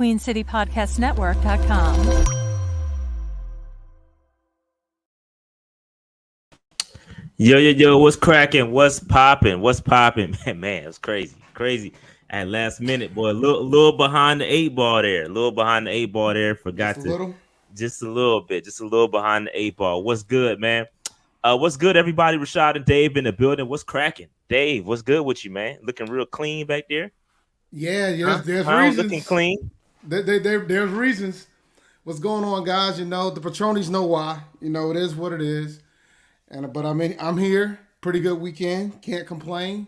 QueenCityPodcastNetwork.com. Yo, what's cracking? What's popping? Man, it's crazy. At last minute, boy, a little behind the eight ball there. Forgot just a little behind the eight ball. What's good, man? What's good, everybody? Rashad and Dave in the building. What's cracking? Dave, what's good with you, man? Looking real clean back there. Yeah, there's reasons. Looking clean. There's reasons. What's going on, guys? You know, the Patronis know why. You know, it is what it is. But I'm here. Pretty good weekend. Can't complain.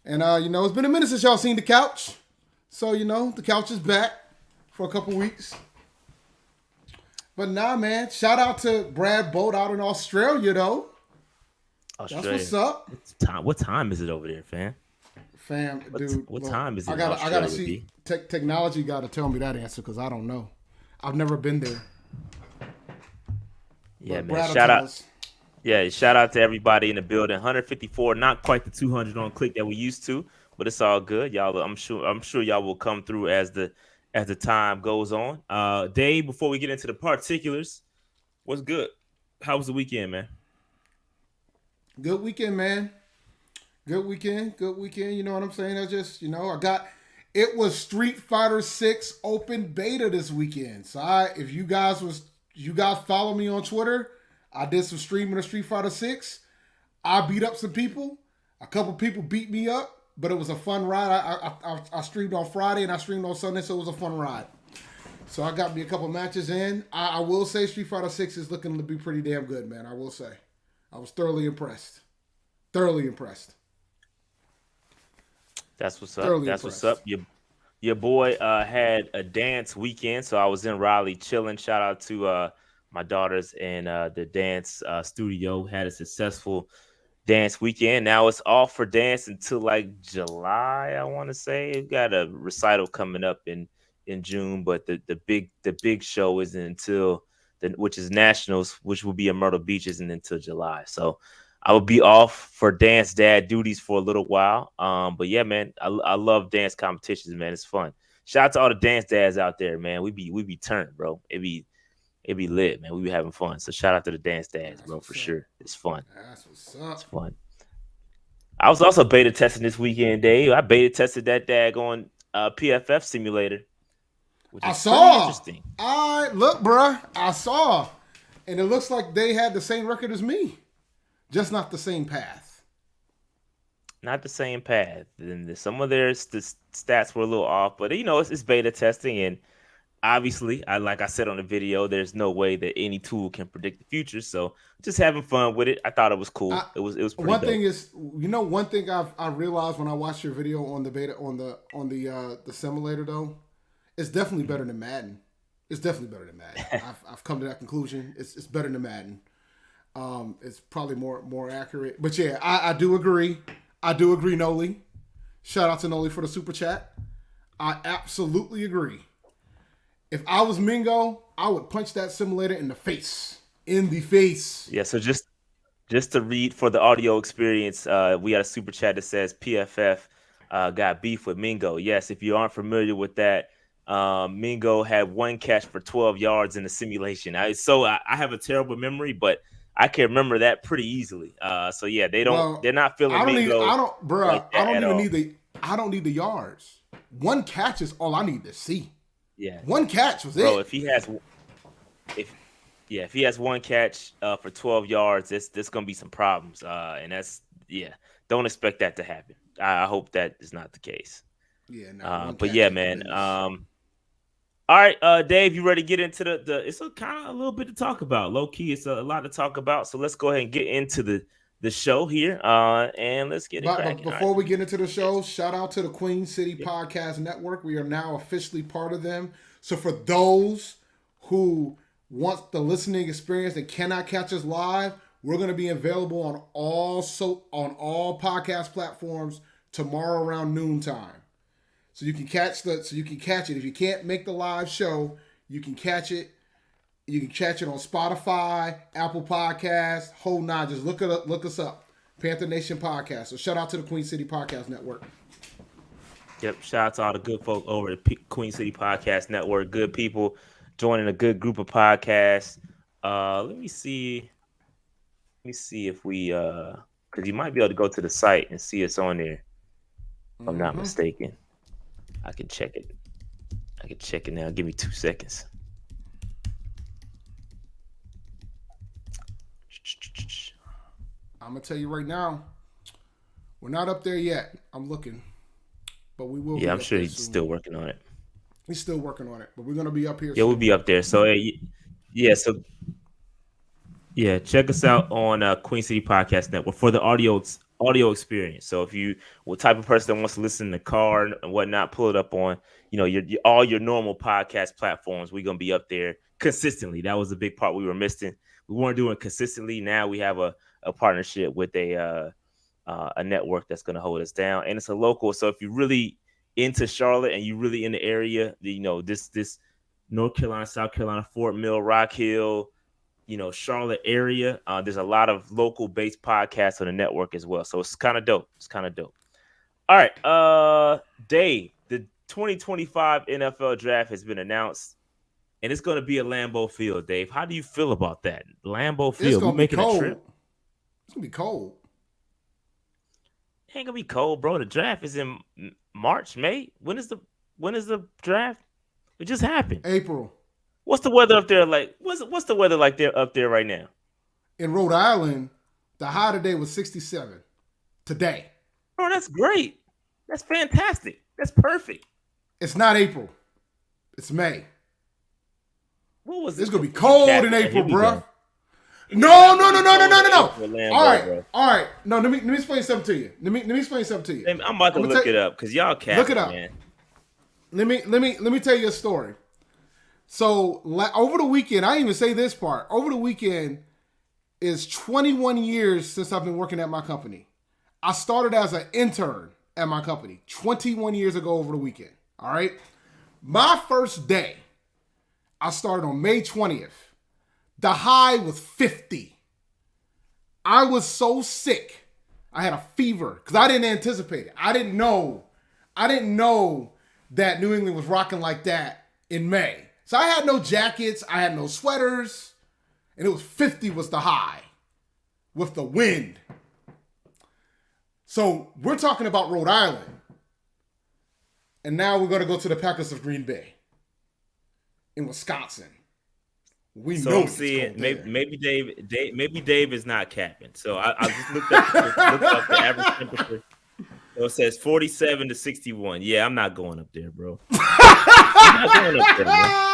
And you know, it's been a minute since y'all seen the couch. So, you know, the couch is back for a couple weeks. But nah, man. Shout out to Brad Boat out in Australia, though. Australia. That's what's up. What time is it over there, fam? Dude. What time is it? I gotta see. Technology got to tell me that answer because I don't know. I've never been there. Yeah, man. Shout out to everybody in the building. 154, not quite the 200 on click that we used to, but it's all good, y'all. I'm sure y'all will come through as the time goes on. Dave, before we get into the particulars, what's good? How was the weekend, man? Good weekend, man. Good weekend. You know what I'm saying? It was Street Fighter 6 open beta this weekend. So if you guys follow me on Twitter, I did some streaming of Street Fighter 6. I beat up some people. A couple people beat me up, but it was a fun ride. I streamed on Friday and I streamed on Sunday, so it was a fun ride. So I got me a couple matches in. I will say Street Fighter 6 is looking to be pretty damn good, man. I will say. I was thoroughly impressed. That's what's up. What's up. Your boy had a dance weekend, so I was in Raleigh chilling. Shout out to my daughters and the dance studio. Had a successful dance weekend. Now it's off for dance until like July, I want to say. We've got a recital coming up in June, but the big show isn't until which is Nationals, which will be in Myrtle Beach, isn't until July. So I will be off for dance dad duties for a little while. But yeah, man, I love dance competitions, man. It's fun. Shout out to all the dance dads out there, man. We be turned, bro. It be lit, man. We be having fun. So shout out to the dance dads, bro, for sure. It's fun. That's what's up. It's fun. I was also beta testing this weekend, Dave. I beta tested that daggone PFF simulator. Which is interesting. Look, bruh. I saw. And it looks like they had the same record as me. Just not the same path. Not the same path. And some of their stats were a little off, but you know, it's beta testing, and obviously, like I said on the video, there's no way that any tool can predict the future. So just having fun with it. I thought it was cool. It was pretty one dope. Thing is, you know, one thing I realized when I watched your video on the beta on the simulator though, it's definitely better than Madden. I've come to that conclusion. It's better than Madden. It's probably more accurate. But yeah, I do agree. Noli. Shout out to Noli for the super chat. I absolutely agree. If I was Mingo, I would punch that simulator in the face. Yeah, so just to read for the audio experience, we got a super chat that says PFF got beef with Mingo. Yes, if you aren't familiar with that, Mingo had one catch for 12 yards in the simulation. I have a terrible memory, but I can remember that pretty easily. So yeah, they're not feeling Mingo. I don't need the yards. One catch is all I need to see. Yeah, one catch was bro, it. If he has one catch for 12 yards, there's gonna be some problems. And don't expect that to happen. I hope that is not the case. Yeah, no. But yeah, man. All right, Dave, you ready to get into the? It's a kind of a little bit to talk about. Low key, it's a lot to talk about. So let's go ahead and get into the show here, and let's get it cracking. Before we get into the show, shout out to the Queen City Podcast Network. We are now officially part of them. So for those who want the listening experience and cannot catch us live, we're going to be available on all podcast platforms tomorrow around noontime. So you can catch it. If you can't make the live show, you can catch it. You can catch it on Spotify, Apple Podcasts, whole nine. Just look us up. Panther Nation Podcast. So shout out to the Queen City Podcast Network. Yep. Shout out to all the good folk over at Queen City Podcast Network. Good people joining a good group of podcasts. Let me see. Let me see if we because you might be able to go to the site and see it's on there. If I'm not mistaken. I can check it. I can check it now. Give me 2 seconds. I'm gonna tell you right now, we're not up there yet. I'm looking, but we will. Yeah, I'm sure he's still working on it. He's still working on it, but we're gonna be up here. Yeah, we'll be up there. So yeah, yeah, check us out on Queen City Podcast Network for the audio experience. So if you what type of person that wants to listen in the car and whatnot, pull it up on your all your normal podcast platforms. We're gonna be up there consistently. That was a big part we were missing. We weren't doing it consistently. Now we have a partnership with a network that's gonna hold us down, and it's a local. So if you're really into Charlotte and you really in the area, this North Carolina, South Carolina, Fort Mill, Rock Hill, Charlotte area. There's a lot of local based podcasts on the network as well. So it's kind of dope. All right. Dave, the 2025 NFL draft has been announced and it's going to be at Lambeau Field. Dave, how do you feel about that? Lambeau Field, it's gonna be making cold. a trip. It's going to be cold. It ain't going to be cold, bro. The draft is in March, May. When is the draft? It just happened. April. What's the weather up there like? What's the weather like there up there right now? In Rhode Island, the high today was 67 today. Bro, that's great. That's fantastic. That's perfect. It's not April. It's May. What was it's gonna be cold in April, bro. No. All right. No, let me explain something to you. Let me explain something to you. I'm about to look it up because y'all capping, look it up, man. Let me tell you a story. So over the weekend, I didn't even say this part. Over the weekend is 21 years since I've been working at my company. I started as an intern at my company 21 years ago over the weekend. All right. My first day, I started on May 20th. The high was 50. I was so sick. I had a fever because I didn't anticipate it. I didn't know that New England was rocking like that in May. So I had no jackets, I had no sweaters, and it was 50 was the high with the wind. So we're talking about Rhode Island. And now we're going to go to the Packers of Green Bay in Wisconsin. We know I'm seeing maybe Dave is not capping. So I just looked up the average temperature. So it says 47 to 61. Yeah, I'm not going up there, bro. I'm not going up there, man.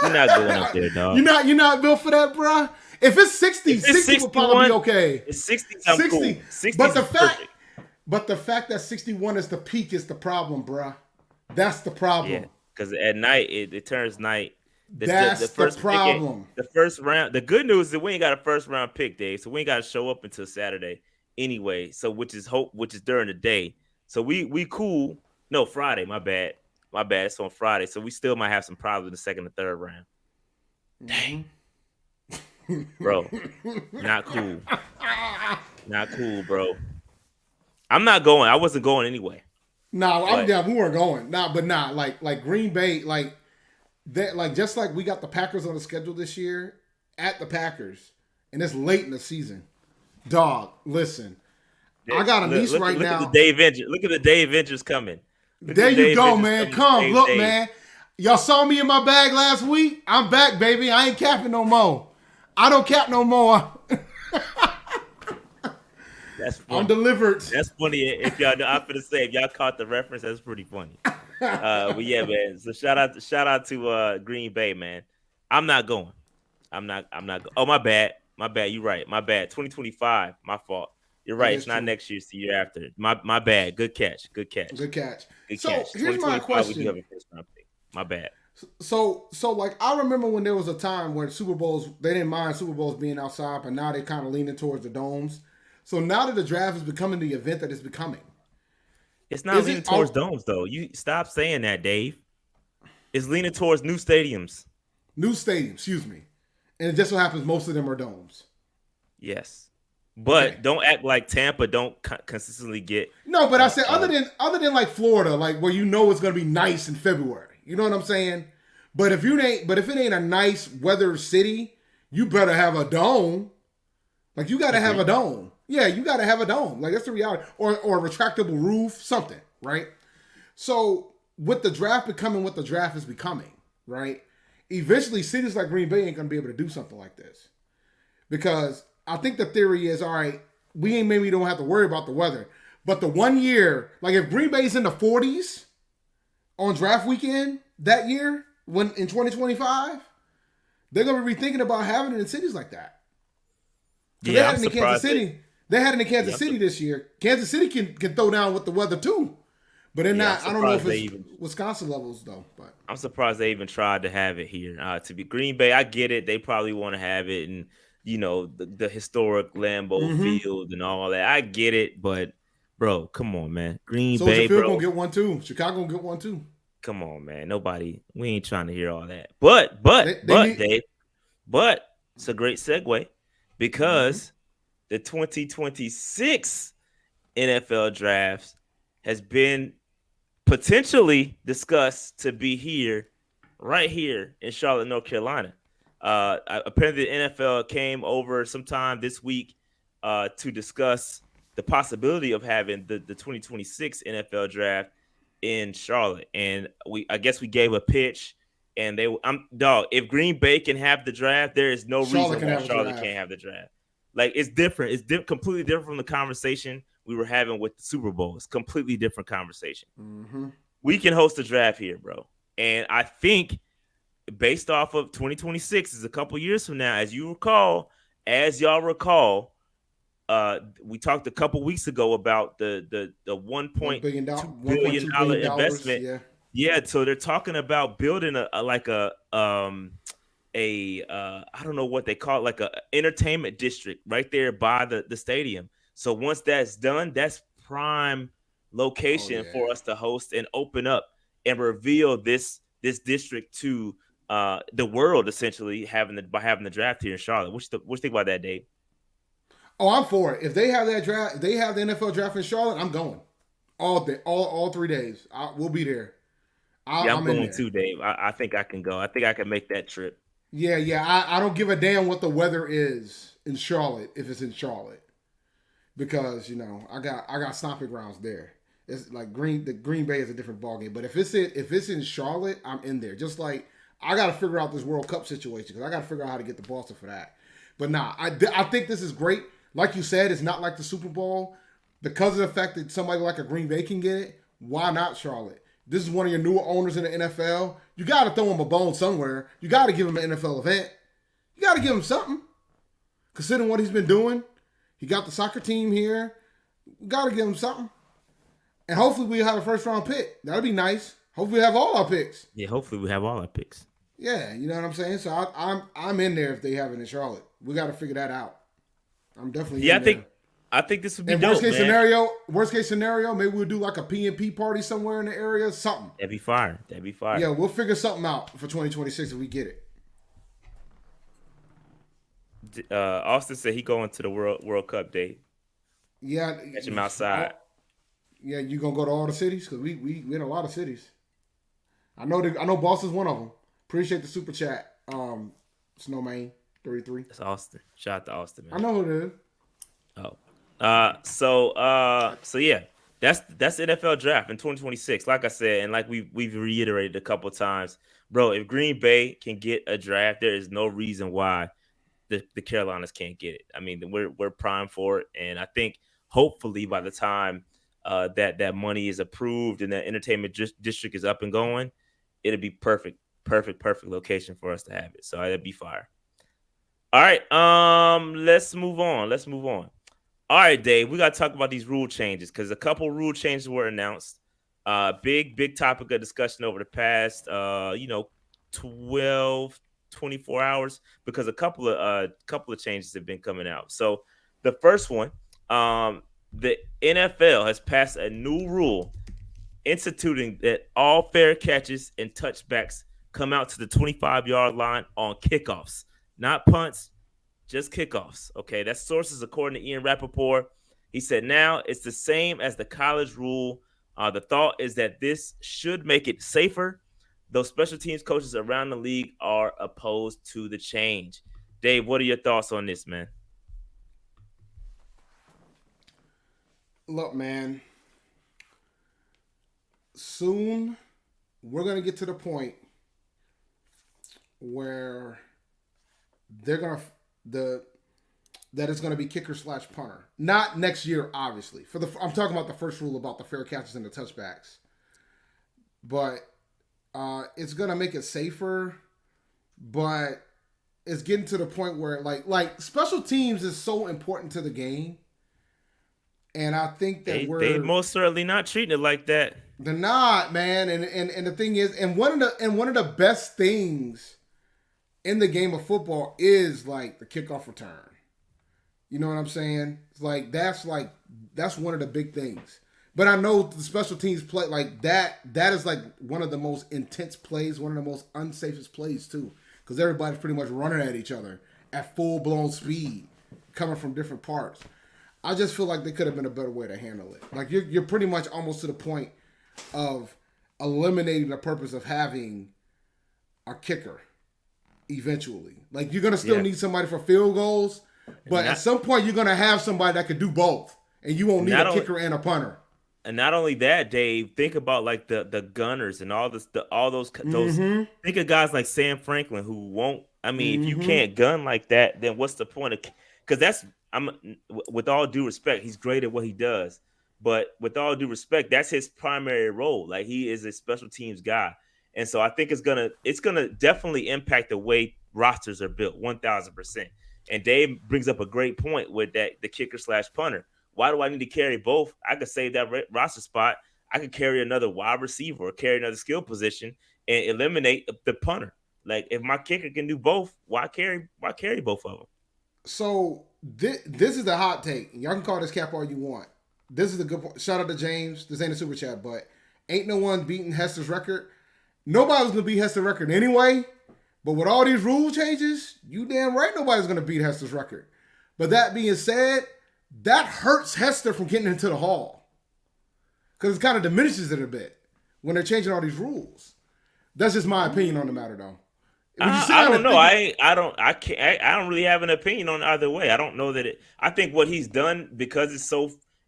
You're not going up there, dog. You're not built for that, bro. If it's 60, 60 would probably be okay. It's 60. I'm 60. Cool. 60 but the fact that 61 is the peak is the problem, bro. That's the problem. Yeah, because at night it turns night. That's the first problem. The first round. The good news is that we ain't got a first round pick, Dave. So we ain't got to show up until Saturday anyway. So which is during the day. So we cool. No, Friday. My bad. It's on Friday. So we still might have some problems in the second and third round. Dang. Bro. Not cool. Not cool, bro. I'm not going. I wasn't going anyway. No, we weren't going. Like Green Bay, like that, like just like we got the Packers on the schedule this year at the Packers, and it's late in the season. Dog, listen. I got a niece right now. Look at the Dave Ventures coming. There you go, man. Come, look, man. Y'all saw me in my bag last week. I'm back, baby. I ain't capping no more. I don't cap no more. That's funny. I'm delivered. That's funny. If y'all know, I'm gonna say if y'all caught the reference, that's pretty funny. But yeah, man. So shout out to Green Bay, man. I'm not going. I'm not. Oh, my bad. You're right. My bad. 2025. My fault. You're right. It's not true. Next year. It's the year after. My bad. Good catch. So here's my question. We do have a first round pick. My bad. So like I remember when there was a time where Super Bowls, they didn't mind Super Bowls being outside, but now they're kind of leaning towards the domes. So now that the draft is becoming the event that it's becoming, it's not leaning towards domes though. You stop saying that, Dave. It's leaning towards new stadiums. Excuse me. And it just so happens most of them are domes. Yes. Okay. But don't act like Tampa don't consistently get. No, but I said other than like Florida, like where you know it's gonna be nice in February. You know what I'm saying? But if it ain't a nice weather city, you better have a dome. Like you gotta have a dome. Yeah, you gotta have a dome. Like that's the reality. Or a retractable roof, something, right? So with the draft becoming what the draft is becoming, right? Eventually cities like Green Bay ain't gonna be able to do something like this. Because I think the theory is, all right, maybe don't have to worry about the weather. But the 1 year, like if Green Bay's in the 40s on draft weekend that year, when in 2025, they're gonna be rethinking about having it in cities like that. Because they had it in Kansas City. They had it in Kansas City this year. Kansas City can throw down with the weather too. But they're not. I don't know if it's Wisconsin levels though. But I'm surprised they even tried to have it here. To be Green Bay, I get it. They probably want to have it, and the historic Lambeau Field and all that. I get it, but bro, come on, man. Green Bay, bro. Gonna get one too. Chicago gonna get one too. Come on, man. We ain't trying to hear all that. But Dave, it's a great segue because the 2026 NFL draft has been potentially discussed to be right here in Charlotte, North Carolina. Apparently, the NFL came over sometime this week to discuss the possibility of having the 2026 NFL draft in Charlotte. And I guess we gave a pitch, and if Green Bay can have the draft, there is no reason why Charlotte can't have the draft. Like it's different. It's completely different from the conversation we were having with the Super Bowl. It's completely different conversation. We can host a draft here, bro. And I think based off of 2026 is a couple years from now, as y'all recall, we talked a couple weeks ago about the $1.2 billion investment. Yeah. So they're talking about building a I don't know what they call it, like a entertainment district right there by the stadium. So once that's done, that's prime location for us to host and open up and reveal this district to the world, essentially by having the draft here in Charlotte. What you think about that, Dave? Oh, I'm for it. If they have that draft, they have the NFL draft in Charlotte, I'm going all day, all 3 days. We'll be there. I'm going too, Dave. I think I can go. I think I can make that trip. Yeah. I don't give a damn what the weather is in Charlotte if it's in Charlotte, because I got stomping grounds there. It's like the Green Bay is a different ballgame. But if it's in Charlotte, I'm in there. Just like I got to figure out this World Cup situation because I got to figure out how to get to Boston for that. But I think this is great. Like you said, it's not like the Super Bowl because of the fact that somebody like a Green Bay can get it. Why not Charlotte? This is one of your newer owners in the NFL. You got to throw him a bone somewhere. You got to give him an NFL event. You got to give him something. Considering what he's been doing, he got the soccer team here. You got to give him something. And hopefully we have a first round pick. That'll be nice. Hopefully we have all our picks. Yeah, hopefully we have all our picks. Yeah, you know what I'm saying? So I'm in there if they have it in Charlotte. We got to figure that out. I'm definitely in there. I think this would be dope, worst case scenario, maybe we'll do like a P&P party somewhere in the area, something. That'd be fire. Yeah, we'll figure something out for 2026 if we get it. Austin said he going to the World Cup Day. Yeah. Catch him outside. Yeah, you gonna go to all the cities? Because we in a lot of cities. I know Boston's one of them. Appreciate the super chat. Snowman 33. That's Austin. Shout out to Austin, man. I know who it is. Oh. So yeah, that's the NFL draft in 2026. Like I said, and like we've reiterated a couple of times, bro. If Green Bay can get a draft, there is no reason why the Carolinas can't get it. I mean, we're primed for it, and I think hopefully by the time that money is approved and that entertainment district is up and going, it'll be perfect location for us to have it. So that'd be fire. All right, let's move on. All right, Dave, we got to talk about these rule changes because a couple rule changes were announced. Big topic of discussion over the past, 12, 24 hours because a couple of changes have been coming out. So the first one, the NFL has passed a new rule instituting that all fair catches and touchbacks come out to the 25-yard line on kickoffs, not punts, just kickoffs. Okay, that's sources according to Ian Rappaport. He said now it's the same as the college rule. The thought is that this should make it safer, though special teams coaches around the league are opposed to the change. Dave, what are your thoughts on this, man? Look, man, soon we're going to get to the point where they're going to that it's going to be kicker / punter. Not next year, obviously. I'm talking about the first rule about the fair catches and the touchbacks. But it's going to make it safer, but it's getting to the point where like special teams is so important to the game. And I think that they most certainly not treating it like that. They're not, man. And the thing is, and one of the best things in the game of football is like the kickoff return. You know what I'm saying? It's like that's one of the big things. But I know the special teams play like that. That is like one of the most intense plays, one of the most unsafest plays too, because everybody's pretty much running at each other at full blown speed, coming from different parts. I just feel like there could have been a better way to handle it. Like you're pretty much almost to the point of eliminating the purpose of having a kicker eventually. Like you're gonna still need somebody for field goals, but at some point you're gonna have somebody that can do both, and you won't need a kicker and a punter. And not only that, Dave, think about like the gunners and all those think of guys like Sam Franklin who won't. I mean, if you can't gun like that, then what's the point of? Because with all due respect, he's great at what he does, but with all due respect, that's his primary role. Like he is a special teams guy, and so I think it's gonna definitely impact the way rosters are built 1,000%. And Dave brings up a great point with the kicker / punter. Why do I need to carry both? I could save that roster spot. I could carry another wide receiver or carry another skill position and eliminate the punter. Like if my kicker can do both, why carry both of them? So this is the hot take. Y'all can call this cap all you want. This is a good point. Shout out to James. This ain't a super chat, but ain't no one beating Hester's record. Nobody's gonna beat Hester's record anyway. But with all these rule changes, you damn right nobody's gonna beat Hester's record. But that being said, that hurts Hester from getting into the hall. Because it kind of diminishes it a bit when they're changing all these rules. That's just my opinion on the matter, though. I don't know. I don't really have an opinion on either way. I don't know that I think what he's done, because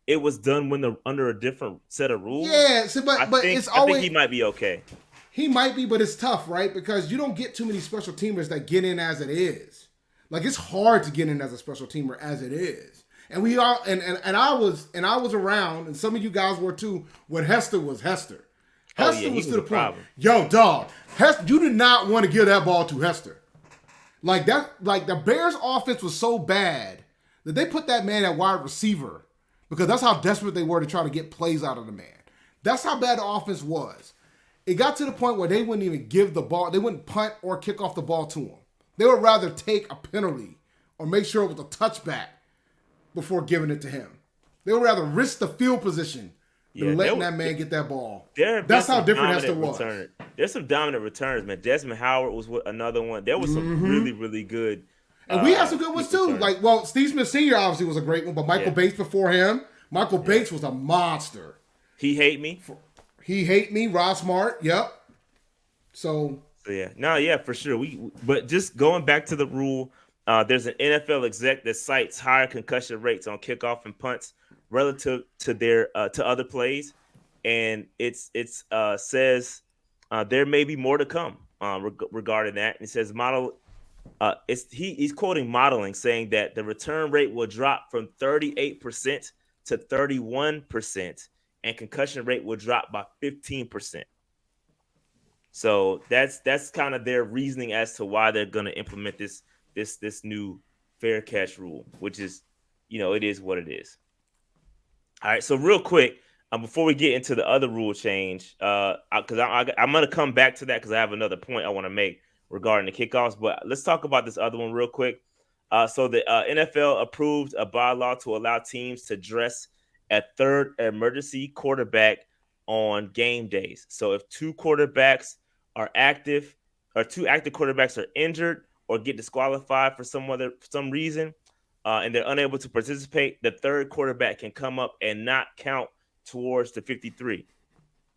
it was done under a different set of rules. Yeah, but it's always. I think he might be okay. He might be, but it's tough, right? Because you don't get too many special teamers that get in as it is. Like it's hard to get in as a special teamer as it is. And we all and I was around, and some of you guys were too, when Hester was Hester. Hester was to the point. Yo, dog, Hester, you did not want to give that ball to Hester. Like the Bears' offense was so bad that they put that man at wide receiver because that's how desperate they were to try to get plays out of the man. That's how bad the offense was. It got to the point where they wouldn't even give the ball, they wouldn't punt or kick off the ball to him. They would rather take a penalty or make sure it was a touchback before giving it to him. They would rather risk the field position than letting that man get that ball. That's how different Hester was. There's some dominant returns, man. Desmond Howard was another one. There was some really, really good. And we had some good ones too. Like, well, Steve Smith Sr. obviously was a great one, but Michael Bates before him. Michael Bates was a monster. He hate me. Rod Smart. Yep. So for sure. But just going back to the rule. There's an NFL exec that cites higher concussion rates on kickoff and punts relative to their to other plays, and it says there may be more to come regarding that. And it says he's quoting modeling, saying that the return rate will drop from 38% to 31%, and concussion rate will drop by 15%. So that's kind of their reasoning as to why they're going to implement this new fair catch rule, which is, it is what it is. All right. So real quick, before we get into the other rule change, because I'm going to come back to that because I have another point I want to make regarding the kickoffs. But let's talk about this other one real quick. So the NFL approved a bylaw to allow teams to dress a third emergency quarterback on game days. So if two quarterbacks are active, or two active quarterbacks are injured, or get disqualified for some reason, and they're unable to participate, the third quarterback can come up and not count towards the 53.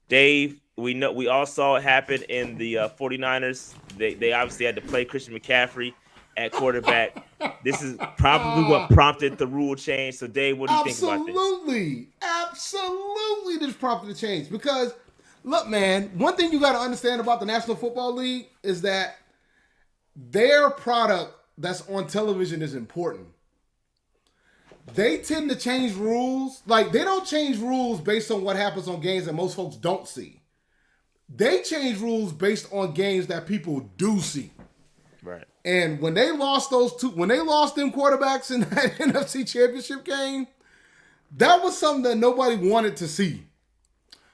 Dave, we all saw it happen in the 49ers. They obviously had to play Christian McCaffrey at quarterback. This is probably what prompted the rule change. So, Dave, what do you think about this? Absolutely, this prompted the change. Because, look, man, one thing you got to understand about the National Football League is that their product that's on television is important. They tend to change rules. Like, they don't change rules based on what happens on games that most folks don't see. They change rules based on games that people do see. Right. And when they lost them quarterbacks in that NFC Championship game, that was something that nobody wanted to see.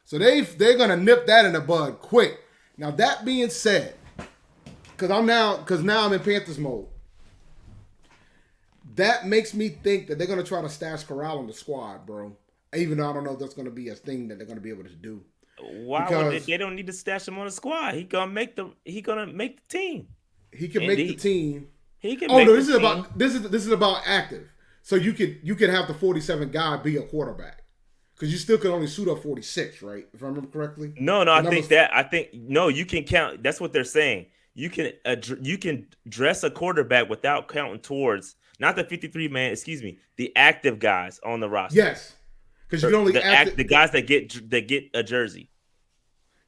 So they're gonna nip that in the bud quick. Now that being said, because now I'm in Panthers mode. That makes me think that they're gonna try to stash Corral on the squad, bro. Even though I don't know if that's gonna be a thing that they're gonna be able to do. Why would they don't need to stash him on the squad? He gonna make the team. He can make the team. He can. This is about active. So you could have the 47 guy be a quarterback because you still could only suit up 46, right? If I remember correctly. No. I think you can count. That's what they're saying. You can dress a quarterback without counting towards not the 53 man. Excuse me, the active guys on the roster. Yes, because you can only the guys that get a jersey.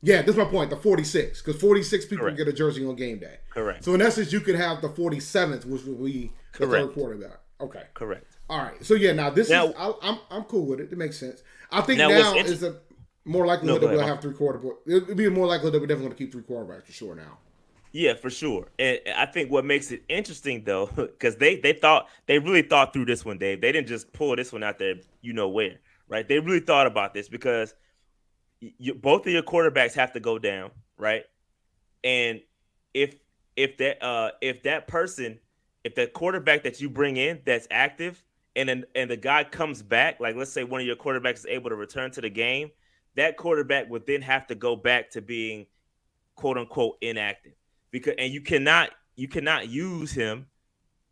Yeah, that's my point. The 46, because 46 people get a jersey on game day. Correct. So in essence, you could have the 47th, which would be the third quarterback. Okay. Correct. All right. So yeah, I'm cool with it. It makes sense. I think now is a more likelihood that we'll have three quarterbacks. It'll be more likely that we're definitely going to keep three quarterbacks for sure now. Yeah, for sure. And I think what makes it interesting though, because they really thought through this one, Dave. They didn't just pull this one out there, where, right? They really thought about this because both of your quarterbacks have to go down, right? And if that quarterback that you bring in that's active and the guy comes back, like let's say one of your quarterbacks is able to return to the game, that quarterback would then have to go back to being quote unquote inactive and you cannot use him,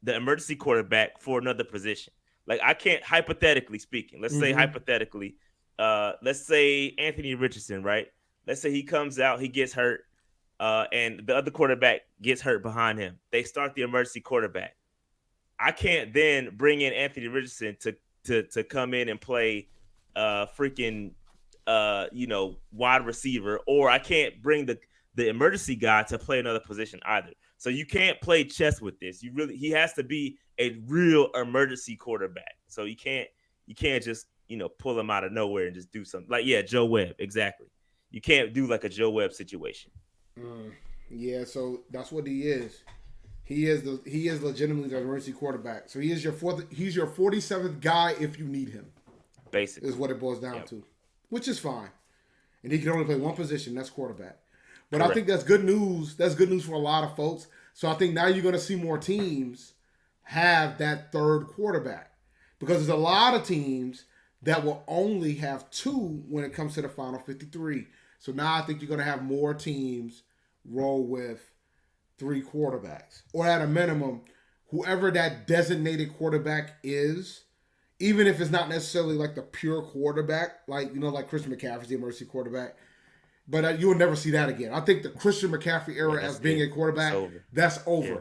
the emergency quarterback, for another position. Like I can't, hypothetically speaking, let's say hypothetically. Let's say Anthony Richardson, right? Let's say he comes out, he gets hurt, and the other quarterback gets hurt behind him. They start the emergency quarterback. I can't then bring in Anthony Richardson to come in and play freaking wide receiver, or I can't bring the emergency guy to play another position either. So you can't play chess with this. He has to be a real emergency quarterback. So you can't just pull him out of nowhere and just do something like, Joe Webb. Exactly. You can't do like a Joe Webb situation. Yeah. So that's what he is. He is legitimately the emergency quarterback. So he's your 47th guy if you need him. Basically is what it boils down to, which is fine. And he can only play one position. That's quarterback. But correct. I think that's good news. That's good news for a lot of folks. So I think now you're going to see more teams have that third quarterback because there's a lot of teams that will only have two when it comes to the final 53. So now I think you're going to have more teams roll with three quarterbacks. Or at a minimum, whoever that designated quarterback is, even if it's not necessarily like the pure quarterback, like Christian McCaffrey's the emergency quarterback, but you'll never see that again. I think the Christian McCaffrey era as being a quarterback, that's over. Yeah.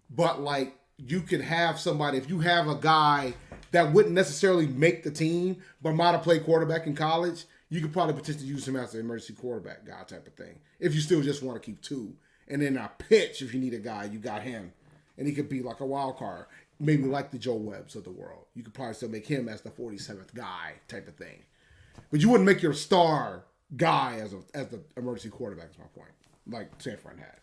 But like you could have somebody, if you have a guy that wouldn't necessarily make the team, but might have played quarterback in college, you could probably potentially use him as an emergency quarterback guy type of thing. If you still just want to keep two. And then a pitch, if you need a guy, you got him. And he could be like a wild card. Maybe like the Joe Webbs of the world. You could probably still make him as the 47th guy type of thing. But you wouldn't make your star guy as the emergency quarterback is my point. Like San Fran had.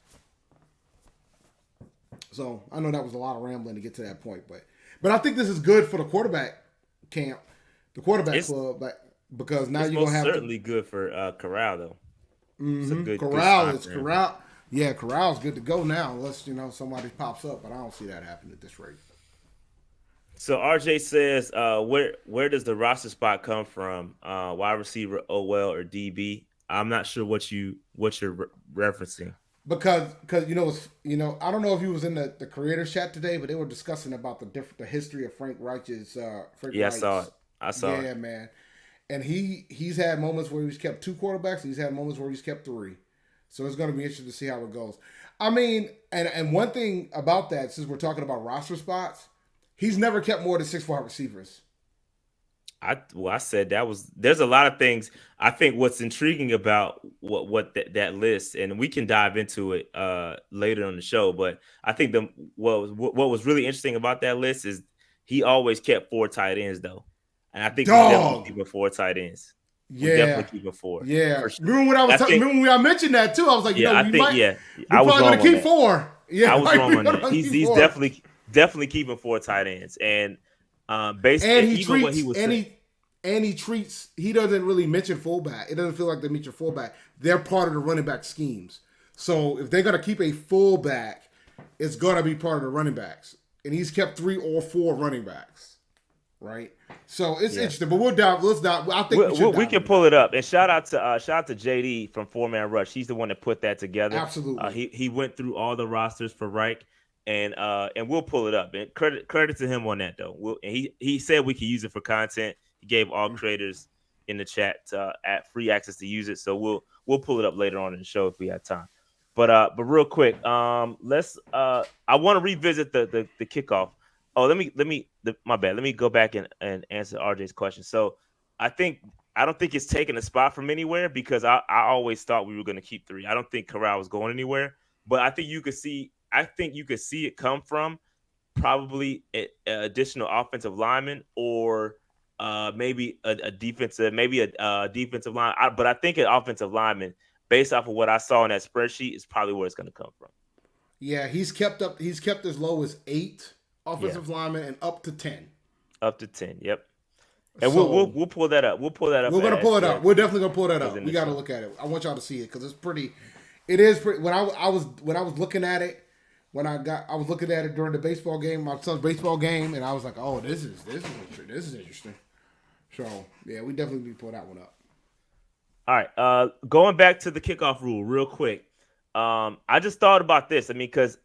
So I know that was a lot of rambling to get to that point, but I think this is good for the quarterback camp, the quarterback club, because now you're gonna have certainly good for Corral though. Corral. Yeah, Corral's good to go now, unless somebody pops up, but I don't see that happening at this rate. So RJ says, where does the roster spot come from? Wide receiver, OL, or DB? I'm not sure what you're referencing. because I don't know if he was in the creators chat today, but they were discussing about the history of Frank Reich's Yeah, I saw it. Yeah, man. And he's had moments where he's kept two quarterbacks, and he's had moments where he's kept three. So it's going to be interesting to see how it goes. I mean, and one thing about that, since we're talking about roster spots, he's never kept more than 6'4" receivers. I said there's a lot of things. I think what's intriguing about that list, and we can dive into it later on the show, but I think what was really interesting about that list is he always kept 4 tight ends though. And I think we definitely keep 4 tight ends. Yeah. We definitely keep 4. Yeah. Sure. Remember when I mentioned that too? I was like, we're probably going to keep 4. Yeah. I was wrong on that. He's definitely keeping 4 tight ends. And basically, he doesn't really mention fullback. It doesn't feel like they mention fullback. They're part of the running back schemes. So if they're going to keep a fullback, it's going to be part of the running backs. And he's kept 3 or 4 running backs. Right? So it's interesting, but let's dive. I think we can pull it up. And shout out to JD from 4-Man Rush. He's the one that put that together. Absolutely. He went through all the rosters for Reich, and we'll pull it up. And credit to him on that though. He said we could use it for content. He gave all creators in the chat at free access to use it. So we'll pull it up later on in the show if we have time. But real quick, let's. I want to revisit the kickoff. Oh, my bad. Let me go back and answer RJ's question. So I don't think it's taking a spot from anywhere because I always thought we were going to keep 3. I don't think Corral was going anywhere, but I think you could see it come from probably an additional offensive lineman or maybe a defensive line. But I think an offensive lineman, based off of what I saw in that spreadsheet, is probably where it's going to come from. Yeah, he's kept as low as 8 offensive linemen and up to 10. Up to 10, yep. And we'll pull that up. We're gonna pull it up. We're definitely gonna pull that up. We gotta look at it. I want y'all to see it because it's pretty. It is pretty. When I was looking at it, I was looking at it during the baseball game, my son's baseball game, and I was like, oh, this is interesting. So yeah, we definitely need to pull that one up. All right. Going back to the kickoff rule real quick. I just thought about this. I mean, because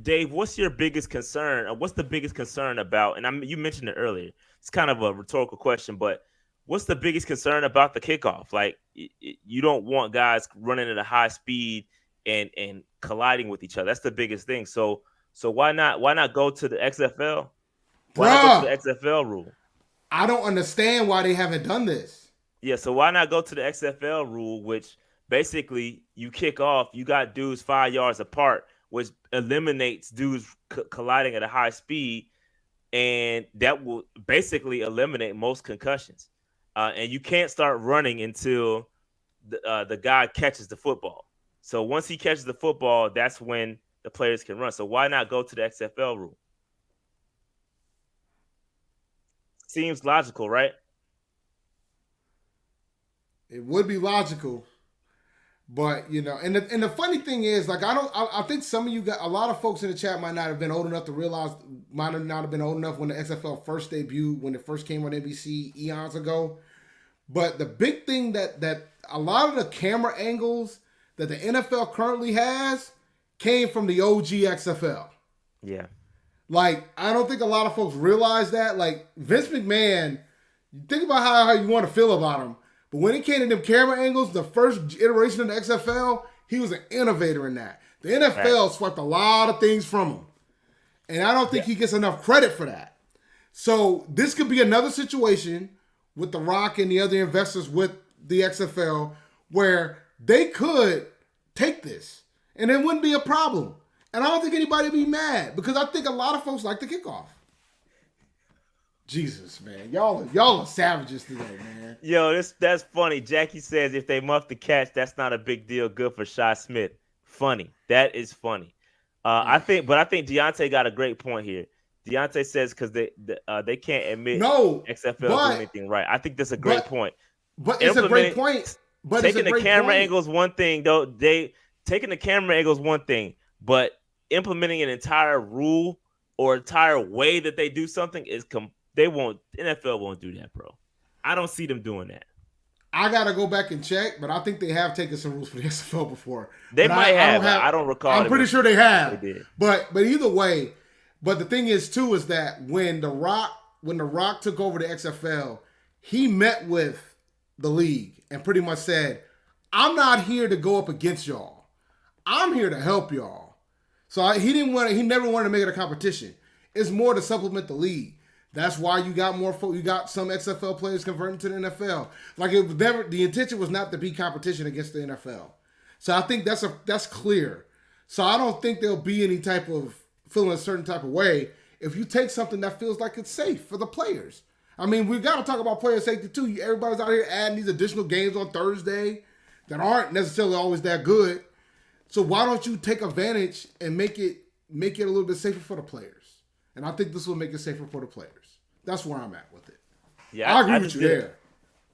Dave, what's your biggest concern? Or what's the biggest concern about? And you mentioned it earlier. It's kind of a rhetorical question, but what's the biggest concern about the kickoff? Like, you don't want guys running at a high speed and colliding with each other. That's the biggest thing. So why not go to the XFL? Why not go to the XFL rule? I don't understand why they haven't done this. Yeah, so why not go to the XFL rule, which basically you kick off, you got dudes 5 yards apart, which eliminates dudes colliding at a high speed, and that will basically eliminate most concussions. And you can't start running until the guy catches the football. So once he catches the football, that's when the players can run. So why not go to the XFL rule? Seems logical, right? It would be logical. But, and the funny thing is, like, I think some of you got, a lot of folks in the chat might not have been old enough to realize, might not have been old enough when the XFL first debuted, when it first came on NBC eons ago. But the big thing that a lot of the camera angles that the NFL currently has came from the OG XFL. Yeah. Like, I don't think a lot of folks realize that. Like, Vince McMahon, think about how you want to feel about him. But when it came to them camera angles, the first iteration of the XFL, he was an innovator in that. The NFL swiped a lot of things from him. And I don't think he gets enough credit for that. So this could be another situation with The Rock and the other investors with the XFL where they could take this and it wouldn't be a problem. And I don't think anybody would be mad because I think a lot of folks like the kickoff. Jesus, man. Y'all are savages today, man. Yo, that's funny. Jackie says if they muff the catch, that's not a big deal. Good for Shy Smith. Funny. That is funny. I think Deontay got a great point here. Deontay says because they can't admit XFL doing anything right. I think that's a great point. But it's a great point. But taking the camera angle is one thing, though. Taking the camera angle is one thing, but implementing an entire rule or entire way that they do something is NFL won't do that, bro. I don't see them doing that. I gotta go back and check, but I think they have taken some rules for the XFL before. They But might have. I I don't recall. I'm pretty sure they have. They did. But either way, but the thing is too is that when the Rock took over the XFL, he met with the league and pretty much said, "I'm not here to go up against y'all. I'm here to help y'all." So he never wanted to make it a competition. It's more to supplement the league. That's why you got you got some XFL players converting to the NFL. Like it was never, the intention was not to be competition against the NFL. So I think that's clear. So I don't think there'll be any type of feeling a certain type of way if you take something that feels like it's safe for the players. I mean, we got to talk about player safety too. Everybody's out here adding these additional games on Thursday that aren't necessarily always that good. So why don't you take advantage and make it a little bit safer for the players? And I think this will make it safer for the players. That's where I'm at with it. Yeah, I agree with you there.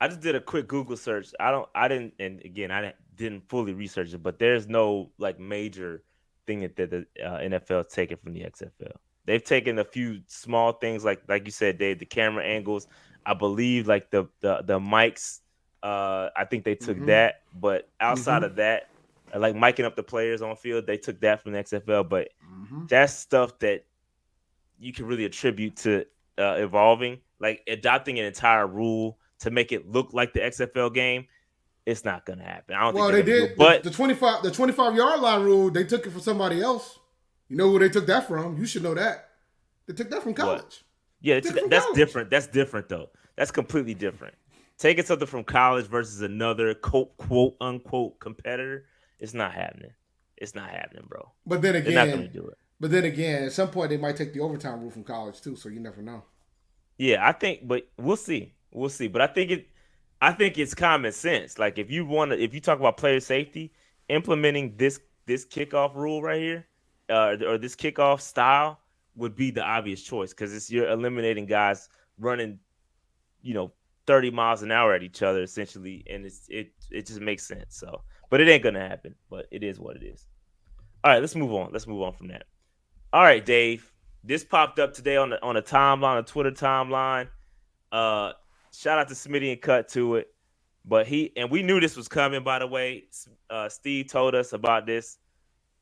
I just did a quick Google search. I didn't fully research it, but there's no like major thing that the NFL taken from the XFL. They've taken a few small things like you said, Dave, the camera angles. I believe like the mics. I think they took that, but outside of that, like miking up the players on field, they took that from the XFL. But that's stuff that you can really attribute to evolving, like adopting an entire rule to make it look like the XFL game. It's not gonna happen. I don't think they did. But the 25-yard line rule, they took it from somebody else. You know who they took that from? You should know that. They took that from college. What? Yeah, that's college. Different. That's different though. That's completely different. Taking something from college versus another quote unquote competitor, it's not happening. It's not happening, bro. But then again, they're not gonna do it. But then again, at some point they might take the overtime rule from college too, so you never know. Yeah, I think, but we'll see. We'll see. But I think it's common sense. Like if you talk about player safety, implementing this kickoff rule right here, or this kickoff style would be the obvious choice because you're eliminating guys running, 30 miles an hour at each other essentially, and it just makes sense. So, but it ain't gonna happen. But it is what it is. All right, let's move on. Let's move on from that. All right, Dave. This popped up today on the timeline, a Twitter timeline. Shout out to Smitty and cut to it. But we knew this was coming, by the way. Steve told us about this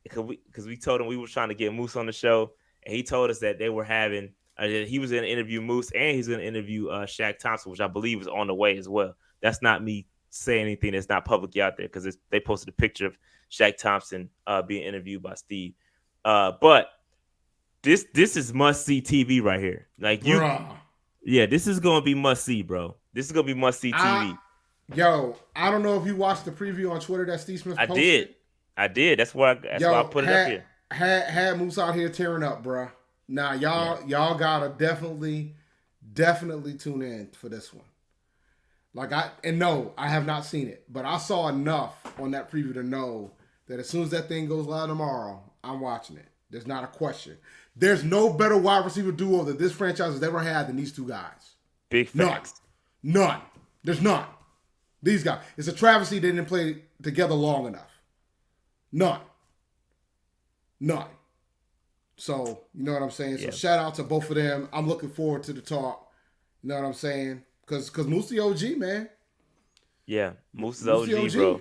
because we told him we were trying to get Moose on the show, and he told us that they were having he was going to interview Moose and he's going to interview Shaq Thompson, which I believe is on the way as well. That's not me saying anything that's not publicly out there because they posted a picture of Shaq Thompson being interviewed by Steve. But this is must see TV right here. Like yeah, this is gonna be must see, bro. This is gonna be must see TV. I don't know if you watched the preview on Twitter that Steve Smith posted. I did. That's why I put it up here. Had Moose out here tearing up, bro. Now y'all gotta definitely tune in for this one. I have not seen it, but I saw enough on that preview to know that as soon as that thing goes live tomorrow, I'm watching it. There's not a question. There's no better wide receiver duo that this franchise has ever had than these two guys. Big facts. None. There's none. These guys. It's a travesty they didn't play together long enough. None. So, you know what I'm saying? So, shout out to both of them. I'm looking forward to the talk. You know what I'm saying? Because Moose the OG, man. Yeah, Moose is OG, bro.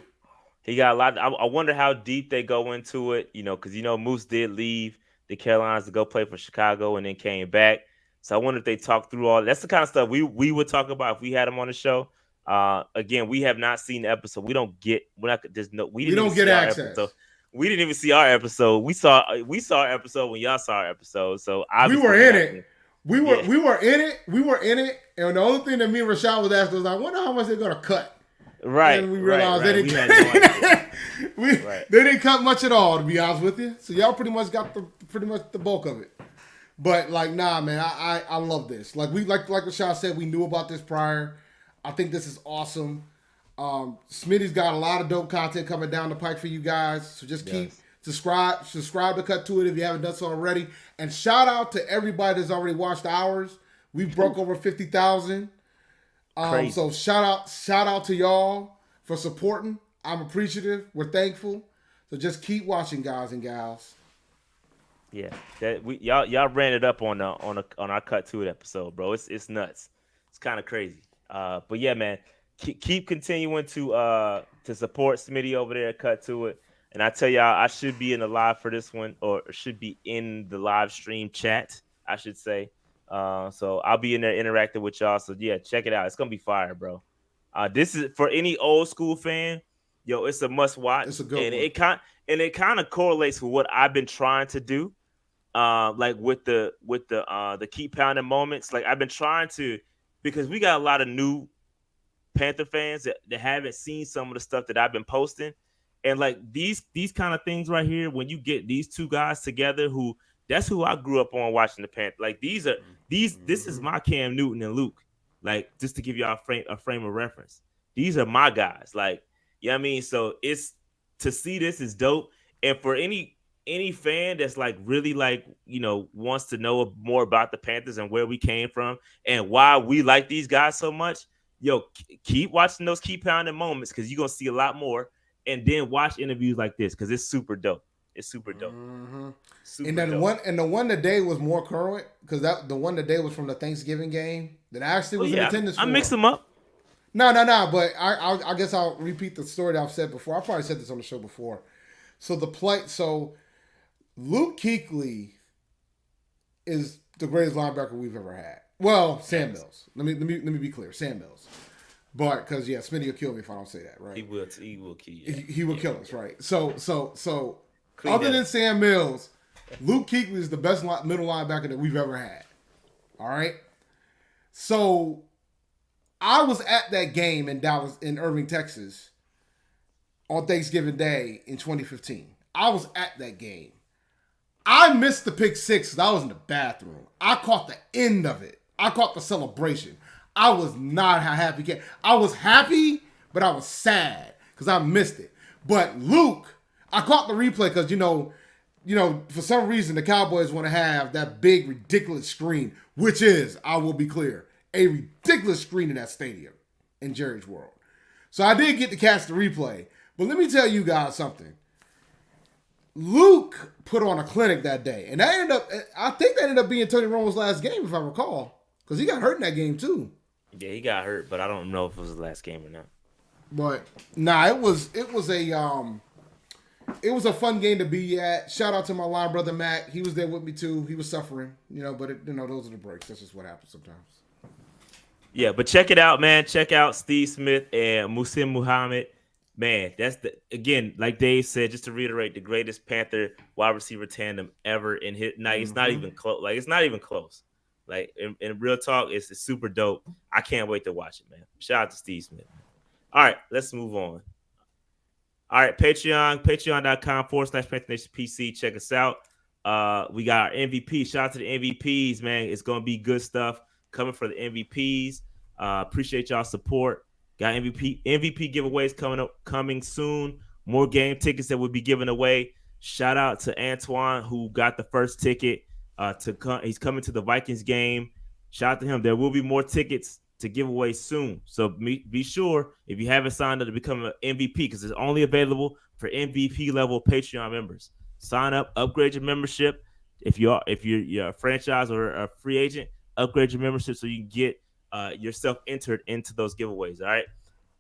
He got a lot. I wonder how deep they go into it, because, Moose did leave the Carolinas to go play for Chicago and then came back. So I wonder if they talk through all. That's the kind of stuff we would talk about if we had him on the show. Again, we have not seen the episode. We don't get access. Episode. We didn't even see our episode. We saw our episode when y'all saw our episode. So we were in it. We were in it. And the only thing that me and Rashad was asking was, I wonder how much they're gonna cut. Right. And we realized they didn't. They didn't cut much at all, to be honest with you. So y'all pretty much got the bulk of it. But nah, man, I love this. Like Rashad said, we knew about this prior. I think this is awesome. Smitty's got a lot of dope content coming down the pike for you guys. So just keep subscribe to Cut to It if you haven't done so already. And shout out to everybody that's already watched ours. We broke over 50,000. So shout out to y'all for supporting. I'm appreciative. We're thankful. So just keep watching, guys and gals. Yeah, y'all ran it up on our Cut to It episode, bro. It's nuts. It's kind of crazy. But yeah, man, keep continuing to support Smitty over there. Cut to it. And I tell y'all, I should be in the live for this one, or should be in the live stream chat, I should say. So I'll be in there interacting with y'all. So yeah, check it out. It's gonna be fire, bro. This is for any old school fan. Yo, it's a must watch, It's a good and one. it kind of correlates with what I've been trying to do. Like with the keep pounding moments. Like I've been trying to, because we got a lot of new Panther fans that haven't seen some of the stuff that I've been posting. And like these kind of things right here, when you get these two guys together, that's who I grew up on watching the Panther. Like this is my Cam Newton and Luke. Like, just to give y'all a frame of reference. These are my guys. Like, you know what I mean? So it's, to see this is dope. And for any fan that's like really like, wants to know more about the Panthers and where we came from and why we like these guys so much, yo, keep watching those keep pounding moments, because you're gonna see a lot more. And then watch interviews like this, because it's super dope. It's super dope. Super and then dope. The one today was more current, because the one today was from the Thanksgiving game that I actually was in attendance for. I mixed them up. No, but I guess I'll repeat the story that I've said before. I probably said this on the show before. So Luke Kuechly is the greatest linebacker we've ever had. Well, Sam Mills. Let me be clear, Sam Mills. But because Smitty will kill me if I don't say that, right? He will kill you. He will kill us, right? So other than Sam Mills, Luke Kuechly is the best middle linebacker that we've ever had. All right. So I was at that game in Irving, Texas, on Thanksgiving Day in 2015. I was at that game. I missed the pick six because I was in the bathroom. I caught the end of it. I caught the celebration. I was not happy. I was happy, but I was sad because I missed it. But Luke, I caught the replay because, for some reason the Cowboys want to have that big, ridiculous screen, which is, I will be clear, a ridiculous screen in that stadium in Jerry's World. So I did get to catch the replay. But let me tell you guys something. Luke put on a clinic that day. And I think that ended up being Tony Romo's last game, if I recall. Because he got hurt in that game too. Yeah, he got hurt, but I don't know if it was his last game or not. But it was a fun game to be at. Shout out to my line brother Matt. He was there with me too. He was suffering, but those are the breaks. That's just what happens sometimes. Yeah, but check it out, man. Check out Steve Smith and Musim Muhammad. Man, that's again, like Dave said, just to reiterate, the greatest Panther wide receiver tandem ever in his. Now, it's not even close. Like, it's not even close. Like, in real talk, it's super dope. I can't wait to watch it, man. Shout out to Steve Smith. All right, let's move on. All right, patreon.com/Panther Nation PC. Check us out. We got our MVP. Shout out to the MVPs, man. It's going to be good stuff coming for the MVPs. Appreciate y'all support. Got MVP giveaways coming soon. More game tickets that we'll be giving away. Shout out to Antoine, who got the first ticket to come. He's coming to the Vikings game. Shout out to him. There will be more tickets to give away soon. So be sure, if you haven't signed up, to become an MVP, because it's only available for MVP level Patreon members. Sign up, upgrade your membership. If you're a franchise or a free agent, upgrade your membership so you can get yourself entered into those giveaways. All right.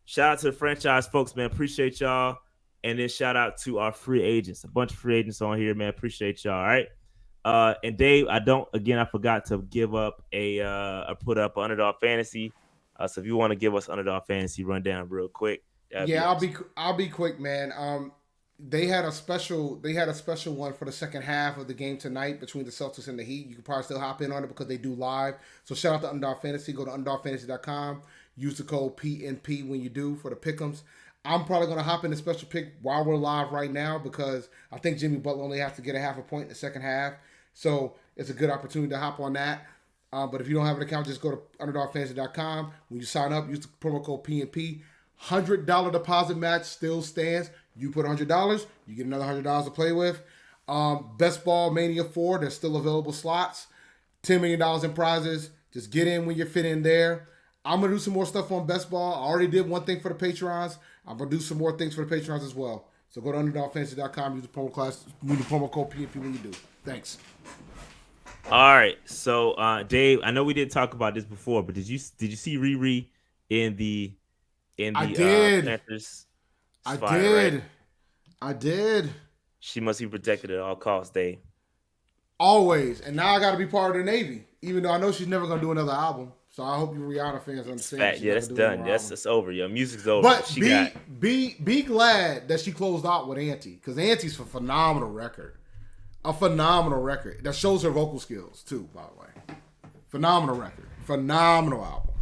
Shout out to the franchise folks, man. Appreciate y'all. And then shout out to our free agents. A bunch of free agents on here, man. Appreciate y'all. All right. And Dave, I forgot to give up put up Underdog Fantasy. So if you want to give us Underdog Fantasy rundown real quick. I'll be quick, man. They had a special one for the second half of the game tonight between the Celtics and the Heat. You can probably still hop in on it because they do live. So shout out to Underdog Fantasy. Go to underdogfantasy.com. Use the code PNP when you do for the pick'ems. I'm probably going to hop in the special pick while we're live right now because I think Jimmy Butler only has to get a half a point in the second half. So it's a good opportunity to hop on that. But if you don't have an account, just go to underdogfantasy.com. When you sign up, use the promo code PNP. $100 deposit match still stands. You put $100, you get another $100 to play with. Best Ball Mania 4, there's still available slots. $10 million in prizes. Just get in when you fit in there. I'm going to do some more stuff on Best Ball. I already did one thing for the Patrons. I'm going to do some more things for the Patrons as well. So go to underdogfantasy.com. Use the promo code PNP when you do. Thanks. All right. So, Dave, I know we didn't talk about this before, but did you see Riri in the in I the did. Panthers I fire, right? did. I did. She must be protected at all costs, Dave. Always. And now I got to be part of the Navy, even though I know she's never going to do another album. So I hope you Rihanna fans It's understand that fact. she's Yeah, not that's going to do any done. more That's albums. it's over. Your music's over. But She got be glad that she closed out with Auntie, because Auntie's a phenomenal record. A phenomenal record that shows her vocal skills too, by the way. Phenomenal record. Phenomenal album.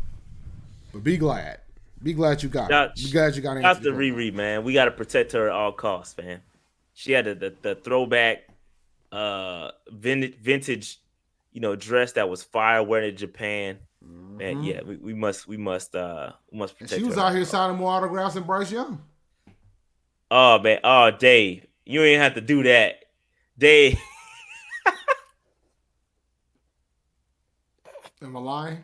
But be glad. Be glad you got it. Be glad you got Auntie. That's the Riri, man. We got to protect her at all costs, man. She had the throwback vintage, dress that was fire wearing in Japan. Man, yeah, we must protect and she was her. out here signing more autographs than Bryce Young. Oh man, oh Dave, you ain't have to do that, Dave. Am I lying?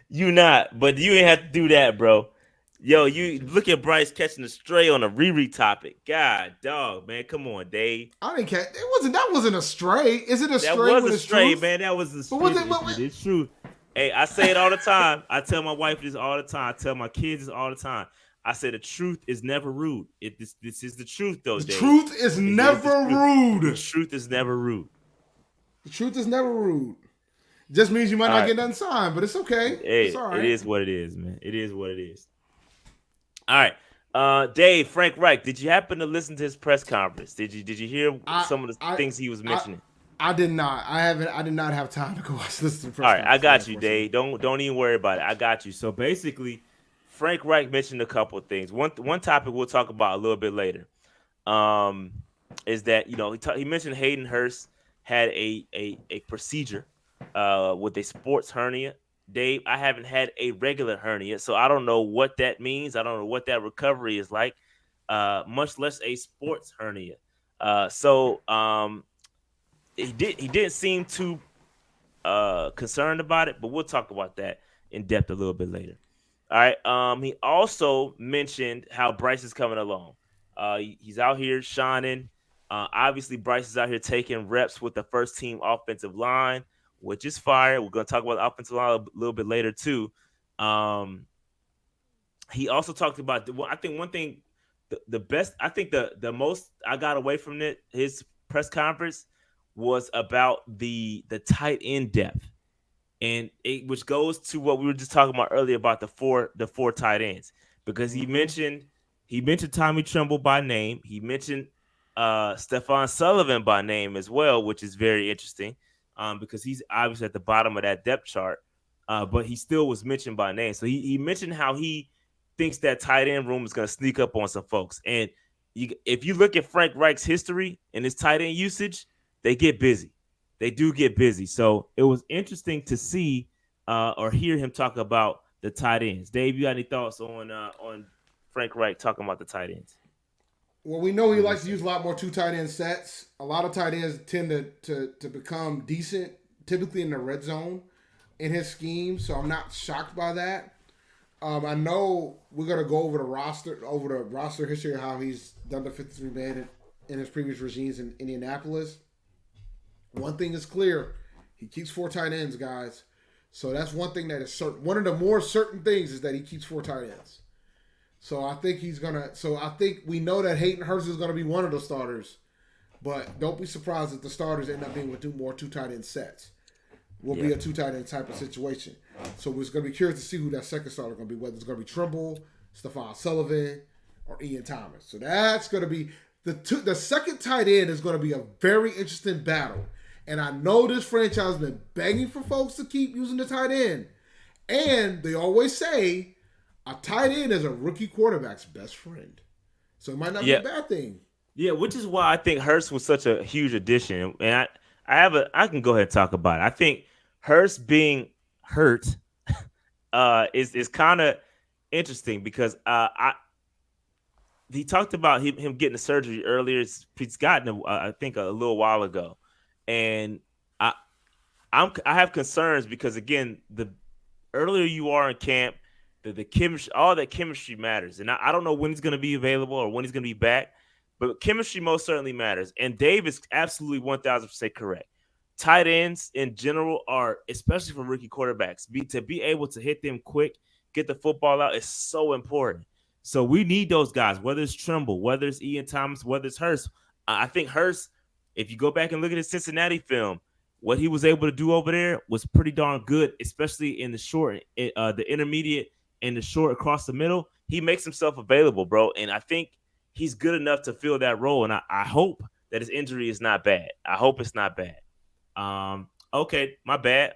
You not, but you ain't have to do that, bro. Yo, you look at Bryce catching a stray on a Riri topic. God, dog, man, come on, Dave. I didn't catch. That wasn't a stray. Is it a stray? That was with a stray, truth? man. That was a stray. It's true. Hey, I say it all the time. I tell my wife this all the time. I tell my kids this all the time. I say the truth is never rude. This is the truth, though, Dave. Truth is never rude. The truth is never rude. The truth is never rude. Just means you might not get nothing signed, but it's okay. Hey, it's all right. It is what it is, man. It is what it is. All right. Dave, Frank Reich, did you happen to listen to his press conference? Did you hear some of the things he was mentioning? I did not. I did not have time to go watch this. All right, I got you, Dave. Don't even worry about it. I got you. So basically, Frank Reich mentioned a couple of things. One topic we'll talk about a little bit later, is that he mentioned Hayden Hurst had a procedure with a sports hernia. Dave, I haven't had a regular hernia, so I don't know what that means. I don't know what that recovery is like, much less a sports hernia. He didn't seem too concerned about it, but we'll talk about that in depth a little bit later. All right. He also mentioned how Bryce is coming along. He's out here shining. Obviously, Bryce is out here taking reps with the first team offensive line, which is fire. We're going to talk about the offensive line a little bit later too. He also talked about, I think one thing, the best, I think the most I got away from his press conference was about the tight end depth, and which goes to what we were just talking about earlier about the four tight ends, because he mentioned Tommy Tremble by name. He mentioned Stephon Sullivan by name as well, which is very interesting, because he's obviously at the bottom of that depth chart, but he still was mentioned by name. So he mentioned how he thinks that tight end room is going to sneak up on some folks. And if you look at Frank Reich's history and his tight end usage, they get busy. They do get busy. So it was interesting to see or hear him talk about the tight ends. Dave, you got any thoughts on Frank Reich talking about the tight ends? Well, we know he likes to use a lot more two tight end sets. A lot of tight ends tend to become decent, typically in the red zone in his scheme. So I'm not shocked by that. I know we're gonna go over the roster history of how he's done the 53 man in his previous regimes in Indianapolis. One thing is clear: he keeps 4 tight ends, guys. So that's one thing that is certain. One of the more certain things is that he keeps 4 tight ends. So I think I think we know that Hayden Hurst is gonna be one of the starters, but don't be surprised if the starters end up being with two tight end sets. Will be a 2 tight end type of situation. So we're going to be curious to see who that second starter is going to be, whether it's going to be Trimble, Stephon Sullivan, or Ian Thomas. So that's going to be the second tight end is going to be a very interesting battle. And I know this franchise has been begging for folks to keep using the tight end. And they always say a tight end is a rookie quarterback's best friend. So it might not be a bad thing. Yeah, which is why I think Hurst was such a huge addition. And I can go ahead and talk about it. I think Hurst being hurt is kind of interesting, because he talked about him getting the surgery earlier. He's gotten I think a little while ago, and I have concerns because, again, the earlier you are in camp, the chemistry, all that chemistry matters. And I don't know when he's going to be available or when he's going to be back, but chemistry most certainly matters. And Dave is absolutely 1,000% correct. Tight ends in general are, especially for rookie quarterbacks, to be able to hit them quick get the football out is so important. So we need those guys, whether it's Trimble, whether it's Ian Thomas, whether it's Hurst. I think Hurst, if you go back and look at his Cincinnati film, what he was able to do over there was pretty darn good, especially in the short, the intermediate, and the short across the middle. He makes himself available, bro. And I think he's good enough to fill that role. And I hope that his injury is not bad. I hope it's not bad. Okay, my bad.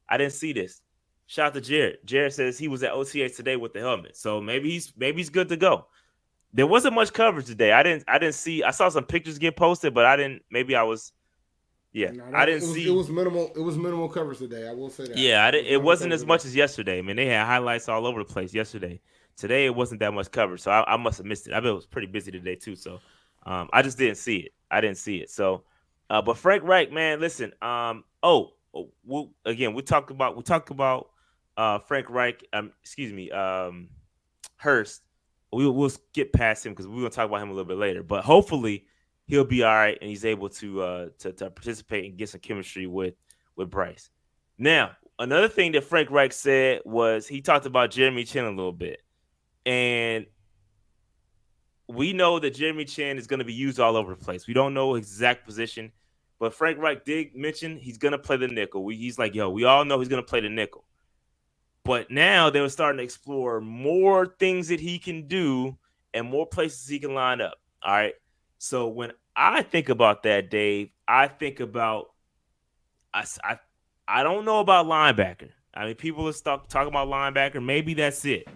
I didn't see this. Shout out to Jared. Jared says he was at OTA today with the helmet, so maybe he's good to go. There wasn't much coverage today. I didn't see. I saw some pictures get posted, but I didn't. Maybe I was. Yeah, no, I didn't see. It was minimal. It was minimal coverage today. I will say that. Yeah, it wasn't as much as yesterday. I mean, they had highlights all over the place yesterday. Today it wasn't that much coverage, so I must have missed it. I bet it was pretty busy today too. So I just didn't see it. I didn't see it. So, but Frank Reich, man, listen. We talked about Frank Reich. Excuse me, Hurst. We'll get past him because we're gonna talk about him a little bit later. But hopefully he'll be all right and he's able to participate and get some chemistry with Bryce. Now, another thing that Frank Reich said was he talked about Jeremy Chinn a little bit, and we know that Jeremy Chinn is going to be used all over the place. We don't know his exact position, but Frank Reich did mention he's going to play the nickel. He's like, yo, we all know he's going to play the nickel. But now they were starting to explore more things that he can do and more places he can line up. All right. So when I think about that, Dave, I think about I don't know about linebacker. I mean, people are talking about linebacker. Maybe that's it.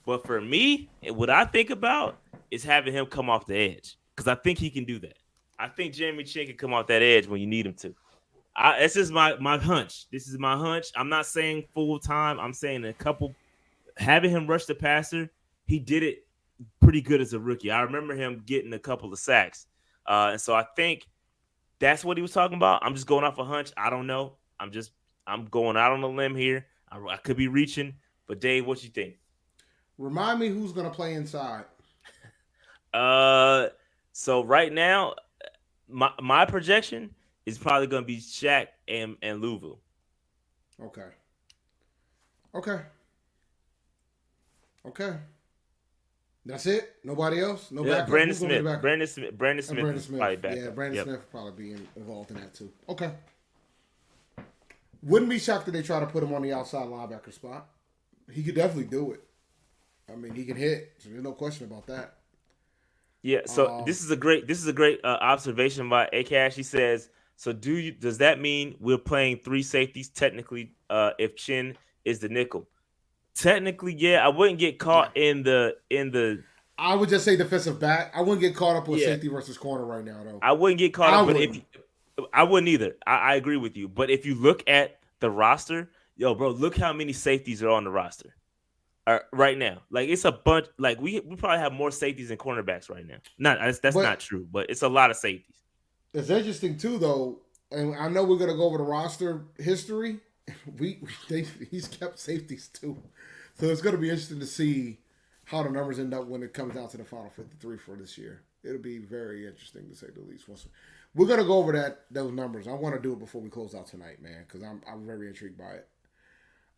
But for me, what I think about is having him come off the edge because I think he can do that. I think Jeremy Chinn can come off that edge when you need him to. This is my hunch. This is my hunch. I'm not saying full time. I'm saying having him rush the passer. He did it pretty good as a rookie. I remember him getting a couple of sacks. And so I think that's what he was talking about. I'm just going off a hunch. I don't know. I'm going out on a limb here. I could be reaching. But Dave, what you think? Remind me who's going to play inside. So right now, my projection is probably going to be Shaq and Louisville. Okay. That's it? Nobody else? No backup? Brandon Smith. Brandon Smith is probably back. Yeah, Brandon Smith will probably be involved in that too. Okay. Wouldn't be shocked if they try to put him on the outside linebacker spot. He could definitely do it. I mean, he can hit. So there's no question about that. Yeah. So this is a great observation by Akash. He says, so does that mean we're playing three safeties technically if Chinn is the nickel? Technically, yeah. I wouldn't get caught in the I would just say defensive back. I wouldn't get caught up with safety versus corner right now, though. I wouldn't get caught up, I wouldn't either. I agree with you. But if you look at the roster, yo, bro, look how many safeties are on the roster right now. Like, it's a bunch. Like, we probably have more safeties than cornerbacks right now. That's not true, but it's a lot of safeties. It's interesting, too, though, and I know we're going to go over the roster history. He's kept safeties, too. So it's going to be interesting to see how the numbers end up when it comes down to the final 53 for this year. It'll be very interesting, to say the least. We're going to go over those numbers. I want to do it before we close out tonight, man, because I'm very intrigued by it.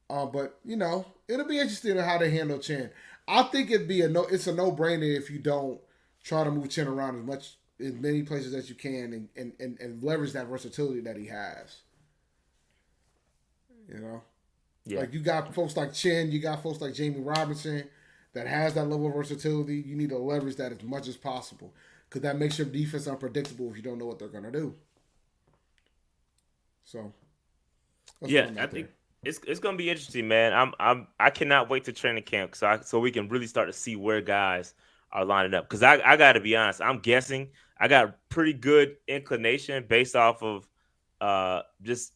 But, it'll be interesting how they handle Chinn. I think it's a no-brainer if you don't try to move Chinn around as many places as you can and leverage that versatility that he has. Yeah. Like, you got folks like Chinn, you got folks like Jamie Robinson that has that level of versatility. You need to leverage that as much as possible because that makes your defense unpredictable if you don't know what they're going to do. So, I think it's going to be interesting, man. I cannot wait to training camp so we can really start to see where guys are lining up. Because I got to be honest, I'm guessing I got pretty good inclination based off of just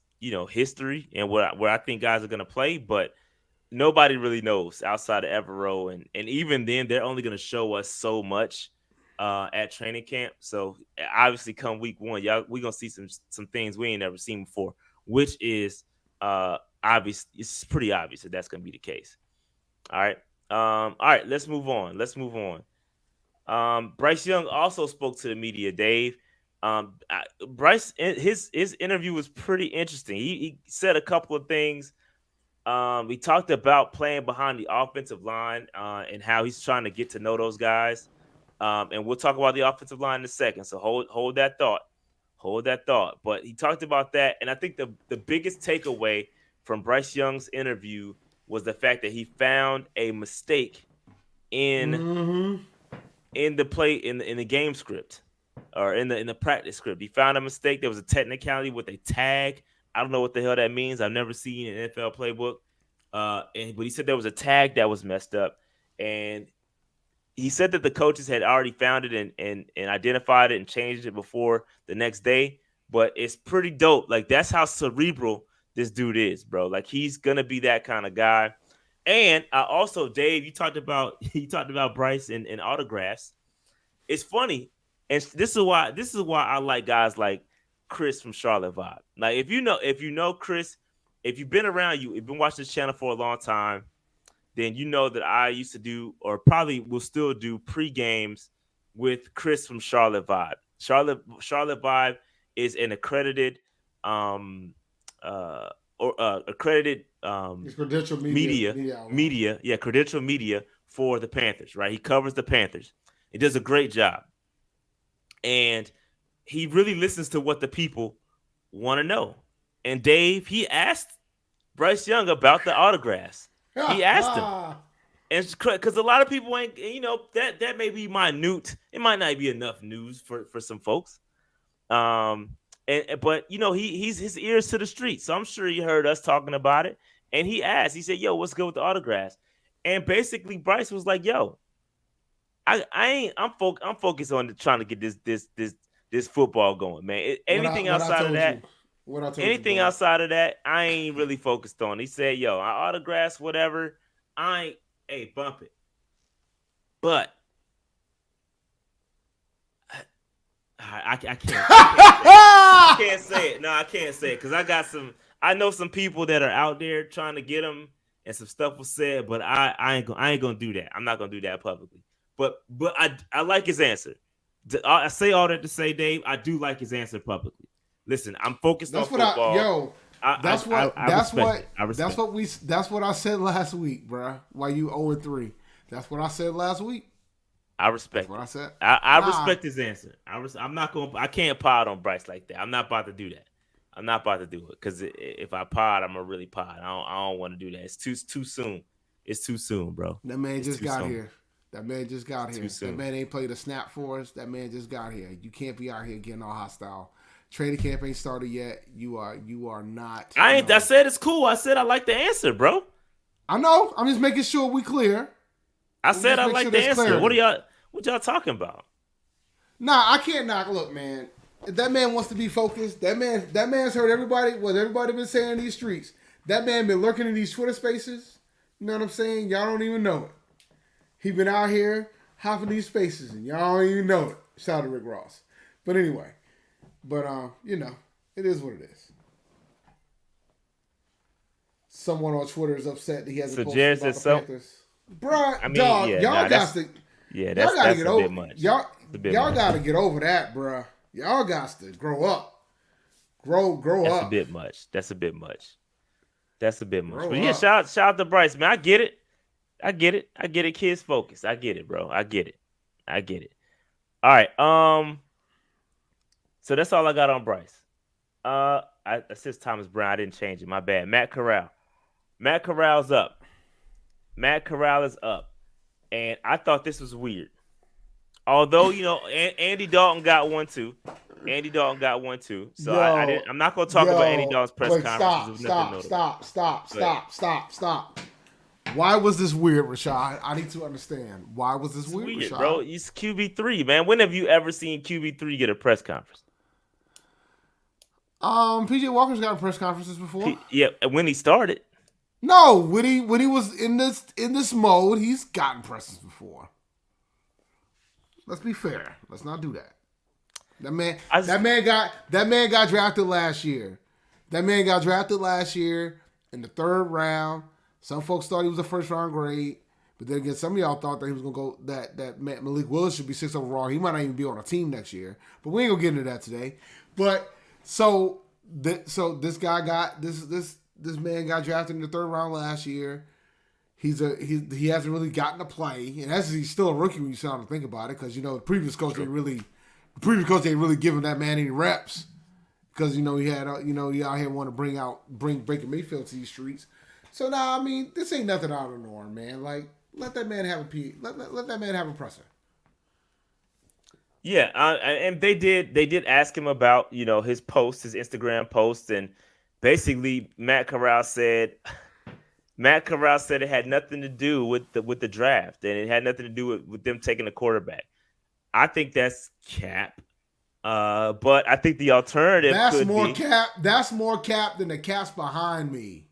history and where I think guys are going to play, but nobody really knows outside of Evero, and even then they're only going to show us so much at training camp. So obviously come week one, y'all, we're going to see some things we ain't never seen before, which is obvious. It's pretty obvious that that's going to be the case. All right, let's move on. Bryce Young also spoke to the media, Dave. Bryce, his interview was pretty interesting. He said a couple of things We talked about playing behind the offensive line and how he's trying to get to know those guys. And we'll talk about the offensive line in a second. So hold that thought. Hold that thought. But he talked about that. And I think the biggest takeaway from Bryce Young's interview was the fact that he found a mistake in the play in the game script or in the practice script. He found a mistake. There was a technicality with a tag. I don't know what the hell that means. I've never seen an NFL playbook. But he said there was a tag that was messed up, and he said that the coaches had already found it and identified it and changed it before the next day. But it's pretty dope. Like, that's how cerebral this dude is, bro. Like, he's gonna be that kind of guy. And also, Dave, you talked about Bryce and autographs. It's funny, and this is why I like guys like Chris from Charlotte Vibe. Like, if you know Chris, if you've been around, you've been watching this channel for a long time, then you know that I used to do, or probably will still do, pre-games with Chris from Charlotte Vibe. Charlotte Vibe is an accredited accredited credential credential media for the Panthers, right? He covers the Panthers. He does a great job. And he really listens to what the people want to know. And Dave, he asked Bryce Young about the autographs. He asked him. And because a lot of people ain't, that may be minute. It might not be enough news for some folks. But he's his ears to the street. So I'm sure he heard us talking about it. And he asked, he said, yo, what's good with the autographs? And basically Bryce was like, yo, I'm focused on trying to get this football going, man. Anything outside of that, I ain't really focused on. He said, yo, I autographs, whatever. Bump it. But I can't say it. No, I can't say it because I know some people that are out there trying to get them, and some stuff was said, but I ain't gonna do that. I'm not gonna do that publicly. But I like his answer. I say all that to say, Dave, I do like his answer publicly. Listen, I'm focused on football. That's what I said last week, bro. Why you 0-3? That's what I said last week. I respect what I said. I respect his answer. I can't pod on Bryce like that. I'm not about to do that. I'm not about to do it because if I pod, I'm gonna really pod. I don't want to do that. It's too soon. It's too soon, bro. That man just got here. That man just got here. That man ain't played a snap for us. That man just got here. You can't be out here getting all hostile. Training camp ain't started yet. You are not. I said it's cool. I said I like the answer, bro. I know. I'm just making sure we clear. I said I like the answer. Clarity. What y'all talking about? Nah, I can't knock. Look, man. If that man wants to be focused, that man's heard everybody. What everybody been saying in these streets. That man been lurking in these Twitter spaces. You know what I'm saying? Y'all don't even know it. He been out here hopping these spaces, and y'all don't even know it. Shout out to Rick Ross. But anyway, it is what it is. Someone on Twitter is upset that he hasn't posted about the Panthers. Bruh, dog, y'all got to. Yeah, that's a bit much. Y'all got to get over that, bruh. Y'all got to grow up. Grow up. That's a bit much. But yeah, shout out to Bryce, man. I get it. Kids focus. I get it, bro. I get it. All right. So that's all I got on Bryce. It says Thomas Brown. I didn't change it. My bad. Matt Corral. Matt Corral's up. Matt Corral is up. And I thought this was weird. Although, Andy Dalton got one too. So I'm not going to talk about Andy Dalton's press conference. Stop. Why was this weird, Rashad? I need to understand. Why was this weird, Rashad? Bro? He's QB3, man. When have you ever seen QB3 get a press conference? PJ Walker's got press conferences before. When he started. No, when he was in this mode, he's gotten presses before. Let's be fair. Let's not do that. That man got drafted last year. That man got drafted last year in the 3rd round. Some folks thought he was a 1st round grade, but then again, some of y'all thought that he was gonna go that Malik Willis should be 6th overall. He might not even be on a team next year, but we ain't gonna get into that today. But so this guy got this This man got drafted in the 3rd round last year. He hasn't really gotten to play, and he's still a rookie when you start to think about it, because the previous coach ain't really giving that man any reps, because he out here want to bring Baker Mayfield to these streets. So now, this ain't nothing out of the norm, man. Like, let that man have let that man have a presser. Yeah, and they did ask him about his Instagram post, and basically Matt Corral said it had nothing to do with the draft, and it had nothing to do with them taking a quarterback. I think that's cap, but I think the alternative That's more cap than the caps behind me.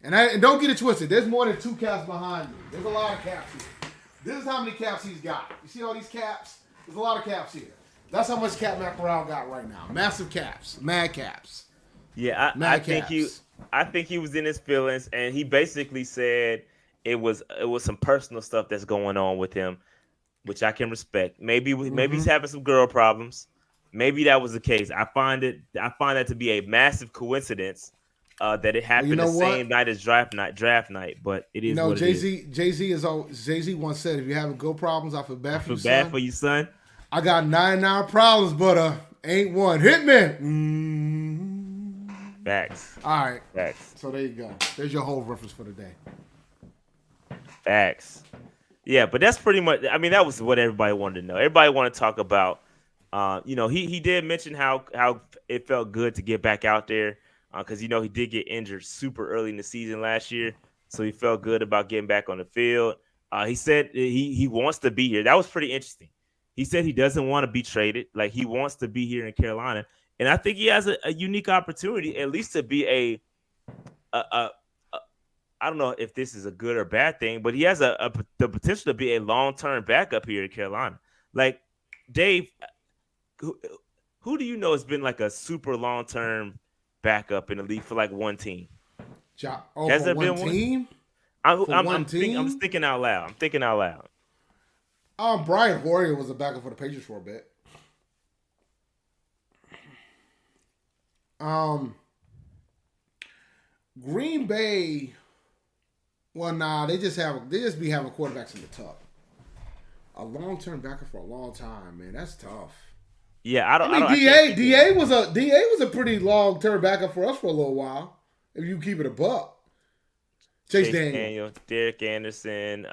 And don't get it twisted. There's more than 2 caps behind me. There's a lot of caps here. This is how many caps he's got. You see all these caps? There's a lot of caps here. That's how much cap Matt Corral got right now. Massive caps. Mad caps. Yeah, I think he was in his feelings, and he basically said it was some personal stuff that's going on with him, which I can respect. Maybe he's having some girl problems. Maybe that was the case. I find that to be a massive coincidence. That it happened the same night as draft night, but it is what it is. Jay-Z once said, if you're having girl problems, I feel bad for you, son. For you, son. I got 99 problems, but ain't one. Hit me. Facts. All right. Facts. So there you go. There's your whole reference for the day. Facts. Yeah, but that's pretty much, that was what everybody wanted to know. Everybody wanted to talk about, he did mention how it felt good to get back out there. Because, he did get injured super early in the season last year. So he felt good about getting back on the field. He said he wants to be here. That was pretty interesting. He said he doesn't want to be traded. Like, he wants to be here in Carolina. And I think he has a unique opportunity, at least to be I don't know if this is a good or bad thing, but he has the potential to be a long-term backup here in Carolina. Like, Dave, who do you know has been like a super long-term backup in the league for like one team? Has there been one? I'm thinking out loud. Brian Hoyer was a backup for the Patriots for a bit. Green Bay. Well, nah, they just be having quarterbacks in the top. A long-term backup for a long time, man. That's tough. Yeah, DA was a pretty long-term backup for us for a little while. If you keep it a buck. Chase Daniel, Derek Anderson,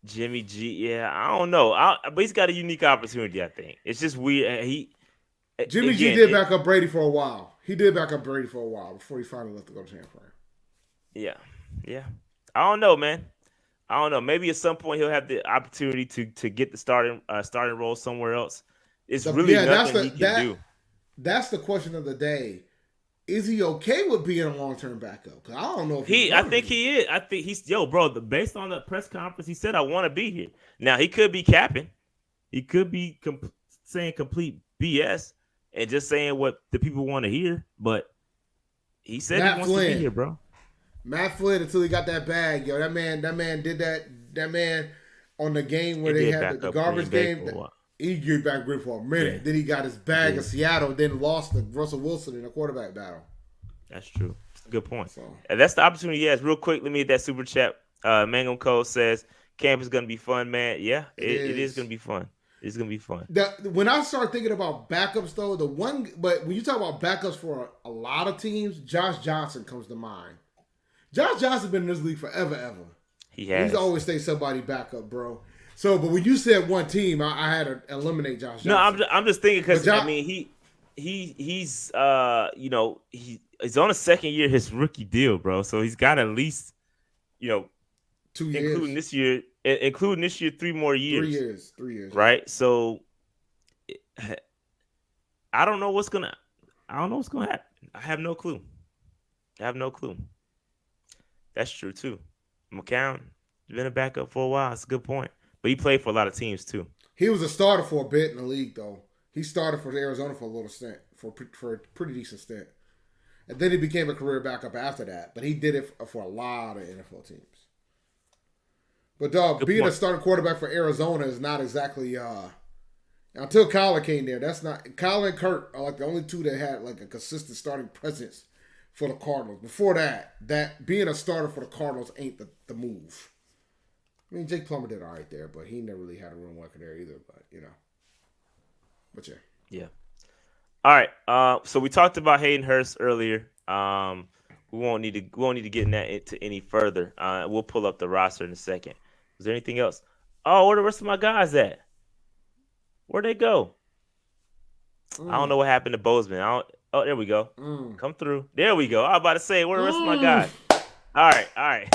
Jimmy G. Yeah, I don't know. But he's got a unique opportunity, I think. It's just weird. Jimmy G did back up Brady for a while. He did back up Brady for a while before he finally left to go to San Fran. Yeah. I don't know, man. I don't know. Maybe at some point he'll have the opportunity to get the starting role somewhere else. It's nothing he can do. That's the question of the day. Is he okay with being a long-term backup? Because I don't know if I think he is. I think he's based on the press conference, he said, I want to be here. Now, he could be capping. He could be saying complete BS and just saying what the people want to hear. But he said he wants to be here, bro. Matt Flynn, until he got that bag, that man did that. That man on the game where they had the garbage game, he get back grip for a minute. Yeah. Then he got his bag in Seattle, then lost to Russell Wilson in a quarterback battle. That's true. That's a good point. And that's the opportunity he has. Real quick, let me hit that super chat. Mangum Cole says, camp is going to be fun, man. Yeah, it is going to be fun. It's going to be fun. When I start thinking about backups, though, but when you talk about backups for a lot of teams, Josh Johnson comes to mind. Josh Johnson's been in this league forever, ever. He has. He's always stayed somebody baqkup, bro. So, but when you said one team, I had to eliminate Josh Johnson. No, I'm just thinking because he's he's on a second year his rookie deal, bro. So he's got at least 2 years, including this year 3 more years. 3 years, right? So I don't know what's gonna happen. I have no clue. That's true too. McCown has been a backup for a while. That's a good point. But he played for a lot of teams too. He was a starter for a bit in the league, though. He started for Arizona for a little stint, for a pretty decent stint. And then he became a career backup after that. But he did it for a lot of NFL teams. But, dog, being a starting quarterback for Arizona is not exactly, Until Kyler came there, that's not Kyler and Kurt are like the only two that had like a consistent starting presence for the Cardinals. Before that being a starter for the Cardinals ain't the move. I mean, Jake Plummer did all right there, but he never really had a run record there either. But yeah. Yeah. All right. So we talked about Hayden Hurst earlier. We won't need to get into any further. We'll pull up the roster in a second. Is there anything else? Oh, where the rest of my guys at? Where'd they go? I don't know what happened to Bozeman. Oh, there we go. Come through. There we go. I was about to say, where the rest of my guys? All right. I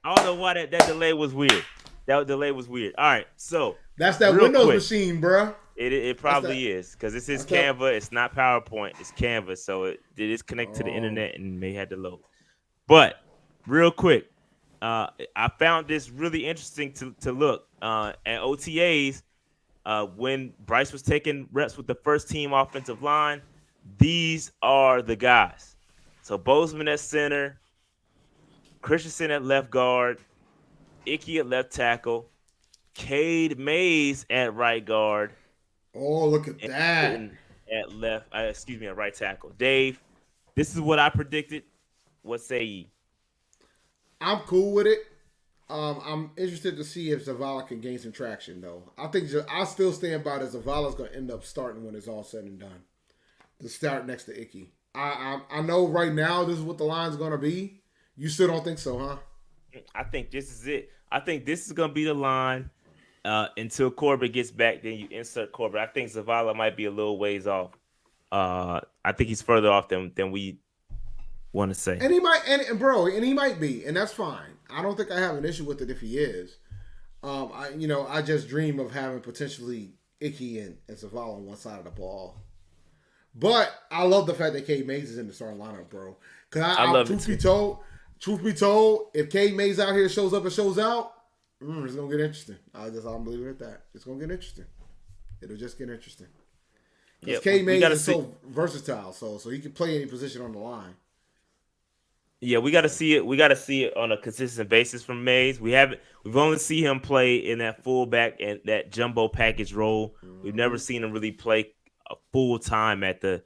don't know why that delay was weird. That delay was weird. All right, so that's that Windows machine, bro. It probably is because this is Canva. It's not PowerPoint. It's Canva, so it is connected to the internet and may have to load. But real quick, I found this really interesting to look at OTAs when Bryce was taking reps with the first team offensive line. These are the guys. So Bozeman at center, Christensen at left guard, Icky at left tackle, Cade Mays at right guard. Oh, look at that. At left, at right tackle. Dave, this is what I predicted. What say ye? I'm cool with it. I'm interested to see if Zavala can gain some traction, though. I still stand by that Zavala's going to end up starting when it's all said and done. To start next to Icky. I know right now this is what the line's going to be. You still don't think so, huh? I think this is it. I think this is going to be the line until Corbett gets back. Then you insert Corbett. I think Zavala might be a little ways off. I think he's further off than we want to say. And he might be, and that's fine. I don't think I have an issue with it if he is. I just dream of having potentially Icky and Zavala on one side of the ball. But I love the fact that Cade Mays is in the starting lineup, bro. Because I love it. Truth be told, if Cade Mays out here shows up and shows out, it's gonna get interesting. I'm believing at that. It's gonna get interesting. It'll just get interesting. Because Cade Mays is so versatile, so he can play any position on the line. Yeah, we got to see it. We got to see it on a consistent basis from Mays. We've only seen him play in that fullback and that jumbo package role. We've never seen him really play a full time at the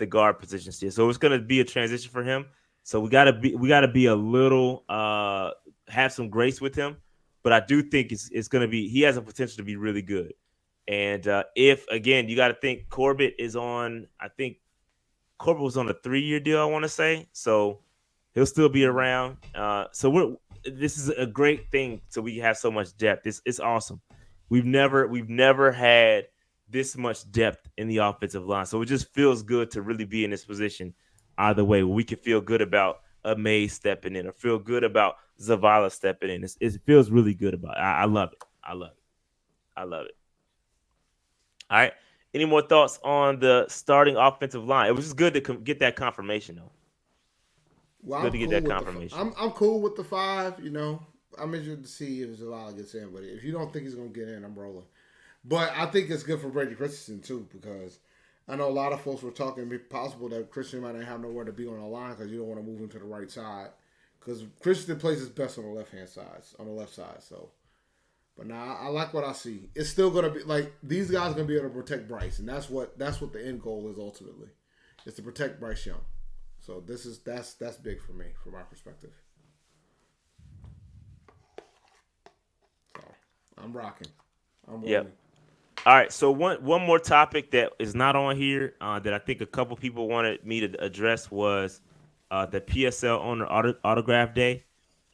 guard position still. So it's going to be a transition for him. So we got to be a little have some grace with him. But I do think it's going to be, he has a potential to be really good. And if again, you got to think Corbett is on. I think Corbett was on a 3-year deal, I want to say. So he'll still be around. So this is a great thing. So we have so much depth. It's awesome. We've never had this much depth in the offensive line. So it just feels good to really be in this position either way. We can feel good about a Mays stepping in or feel good about Zavala stepping in. It feels really good about it. I love it. I love it. All right. Any more thoughts on the starting offensive line? It was just good to get that confirmation, though. Well, good to get that confirmation. I'm cool with the 5. I'm interested to see if Zavala gets in, but if you don't think he's going to get in, I'm rolling. But I think it's good for Brady Christensen too, because I know a lot of folks were talking it's possible that Christian might not have nowhere to be on the line because you don't want to move him to the right side, because Christian plays his best on the left side. So, but now I like what I see. It's still going to be like these guys are going to be able to protect Bryce, and that's what the end goal is ultimately, is to protect Bryce Young. So that's big for me from my perspective. So I'm rocking. Yep. All right. So one more topic that is not on here that I think a couple people wanted me to address was the PSL owner autograph day.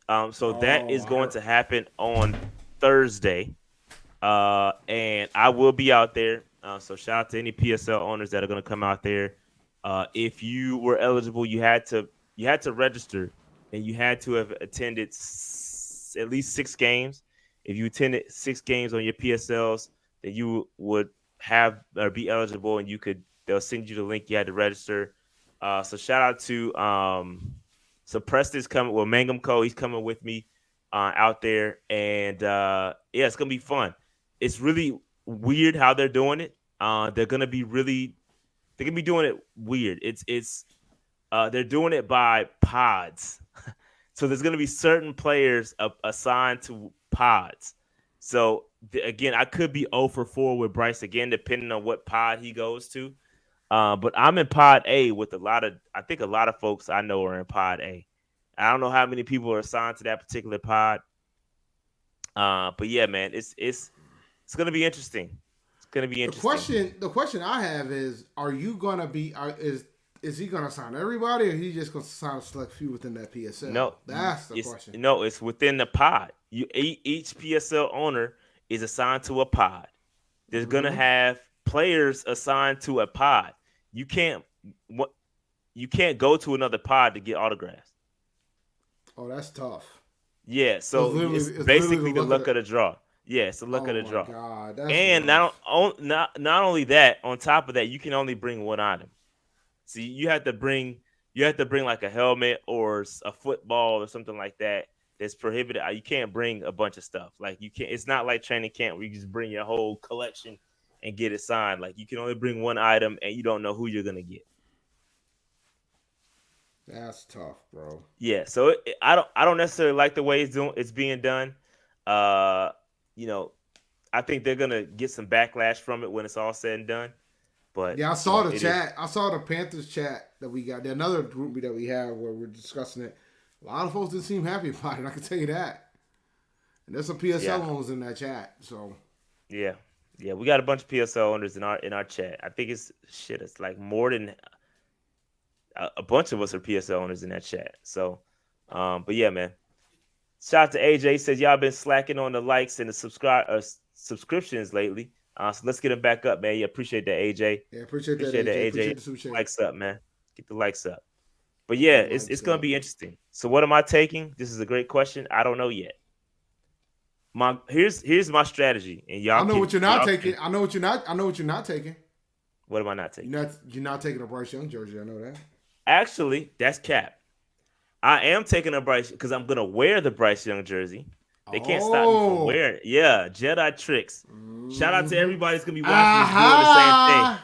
So that is going to happen on Thursday, and I will be out there. So shout out to any PSL owners that are going to come out there. If you were eligible, you had to register, and you had to have attended at least 6 games. If you attended 6 games on your PSLs, then you would have or be eligible, and they'll send you the link. You had to register. So shout out to so Preston's coming. Well, Mangum Cole, he's coming with me out there, and it's gonna be fun. It's really weird how they're doing it. They're gonna be doing it weird. It's they're doing it by pods. So there's going to be certain players assigned to pods. So again, I could be 0 for 4 with Bryce again, depending on what pod he goes to. But I'm in pod A with I think a lot of folks I know are in pod A. I don't know how many people are assigned to that particular pod. But yeah, man, it's gonna be interesting. It's gonna be interesting. The question I have is: are you gonna be? Is he gonna sign everybody, or he just gonna sign a select few within that PSL? No, That's the question. it's within the pod. Each PSL owner is assigned to a pod. They're gonna have players assigned to a pod. You can't you can't go to another pod to get autographs. Oh, that's tough. Yeah, so it's basically the luck of the draw. Yeah, it's the luck of the draw. God, that's and not only that, on top of that, you can only bring one item. So you have to bring like a helmet or a football or something like that. That's prohibited. You can't bring a bunch of stuff. Like you can't. It's not like training camp where you just bring your whole collection and get it signed. Like you can only bring one item, and you don't know who you're gonna get. That's tough, bro. Yeah. So I don't necessarily like the way it's being done. You know, I think they're gonna get some backlash from it when it's all said and done. But yeah, I saw the chat. I saw the Panthers chat that we got. Another group that we have where we're discussing it. A lot of folks didn't seem happy about it. I can tell you that. And there's some PSL owners in that chat. So yeah, we got a bunch of PSL owners in our chat. I think it's like more than a bunch of us are PSL owners in that chat. So, but yeah, man. Shout out to AJ. Says y'all been slacking on the likes and the subscriptions lately. So let's get them back up, man. Yeah, appreciate that, AJ. Yeah, appreciate that, AJ. Appreciate the likes up, man. Get the likes up. But yeah, it's gonna be interesting. So what am I taking? This is a great question. I don't know yet. Here's my strategy, and y'all. I know what you're not taking. I know what you're not taking. What am I not taking? You're not taking a Bryce Young jersey. I know that. Actually, that's cap. I am taking a Bryce because I'm gonna wear the Bryce Young jersey. They can't stop me from wearing it. Yeah, Jedi tricks. Shout out to everybody that's gonna be watching this doing the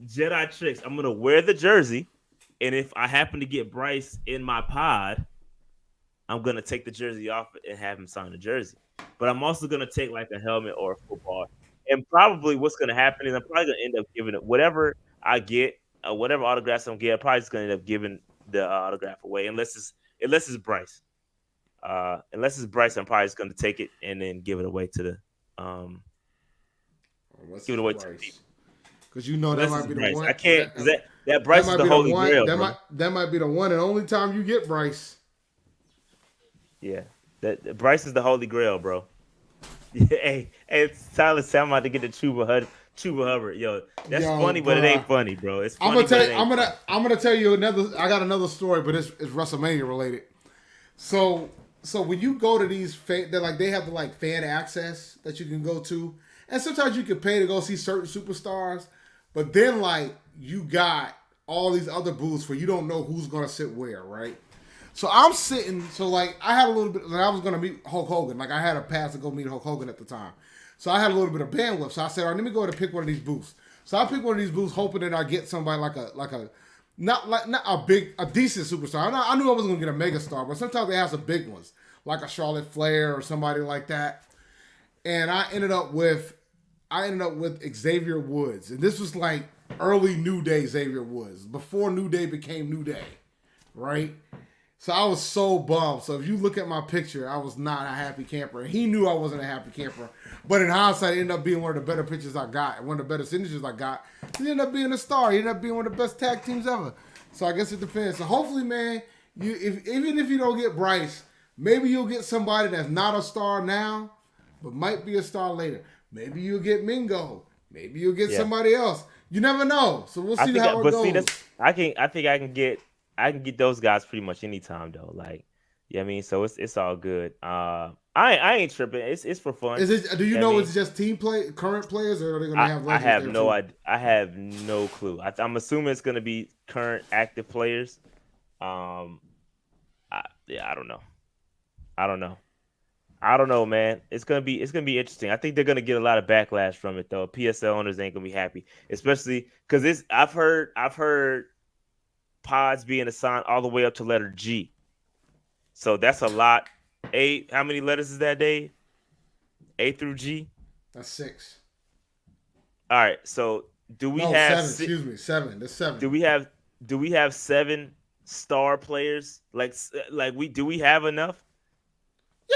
same thing. Jedi tricks. I'm gonna wear the jersey, and if I happen to get Bryce in my pod, I'm gonna take the jersey off and have him sign the jersey. But I'm also gonna take like a helmet or a football. And probably what's gonna happen is I'm probably gonna end up giving it whatever I get, whatever autographs I'm getting. I'm probably just gonna end up giving the autograph away unless it's Bryce. Unless it's Bryce, I'm probably just going to take it and then give it away to the give it away to the people. Because you know that might be the one. I can't because that Bryce is the holy grail. That might be the one and only time you get Bryce. Yeah, that Bryce is the holy grail, bro. Hey, it's Tyler. I'm about to get the Chuba Hubbard. Yo, that's funny, but it ain't funny, bro. It's funny, I'm gonna tell you another. I got another story, but it's WrestleMania related. So when you go to these they have the fan access that you can go to, and sometimes you can pay to go see certain superstars, but then you got all these other booths where you don't know who's gonna sit where, right? So I'm sitting. So I had a little bit. I was gonna meet Hulk Hogan. I had a pass to go meet Hulk Hogan at the time. So I had a little bit of bandwidth. So I said, all right, let me go ahead and pick one of these booths. So I picked one of these booths, hoping that I get somebody not a decent superstar. I knew I wasn't gonna get a mega star, but sometimes they have some big ones, like a Charlotte Flair or somebody like that. And I ended up with Xavier Woods, and this was early New Day Xavier Woods, before New Day became New Day, right? So I was so bummed. So if you look at my picture, I was not a happy camper. He knew I wasn't a happy camper. But in hindsight, it ended up being one of the better pictures I got. And one of the better signatures I got. He ended up being a star. He ended up being one of the best tag teams ever. So I guess it depends. So hopefully, man, even if you don't get Bryce, maybe you'll get somebody that's not a star now, but might be a star later. Maybe you'll get Mingo. Maybe you'll get somebody else. You never know. So we'll see how it goes. I think I can get those guys pretty much anytime though. I mean, so it's all good. I ain't tripping. It's for fun. Do you know it's just current players, or are they gonna have? I have no idea. I have no clue. I'm assuming it's gonna be current active players. I don't know. I don't know, man. It's gonna be interesting. I think they're gonna get a lot of backlash from it though. PSL owners ain't gonna be happy, especially because I've heard pods being assigned all the way up to letter G. So that's a lot. How many letters is that, Dave? A through G? That's 6. All right. So do we have 7? Excuse me, 7. That's 7. do we have 7 star players? Like do we have enough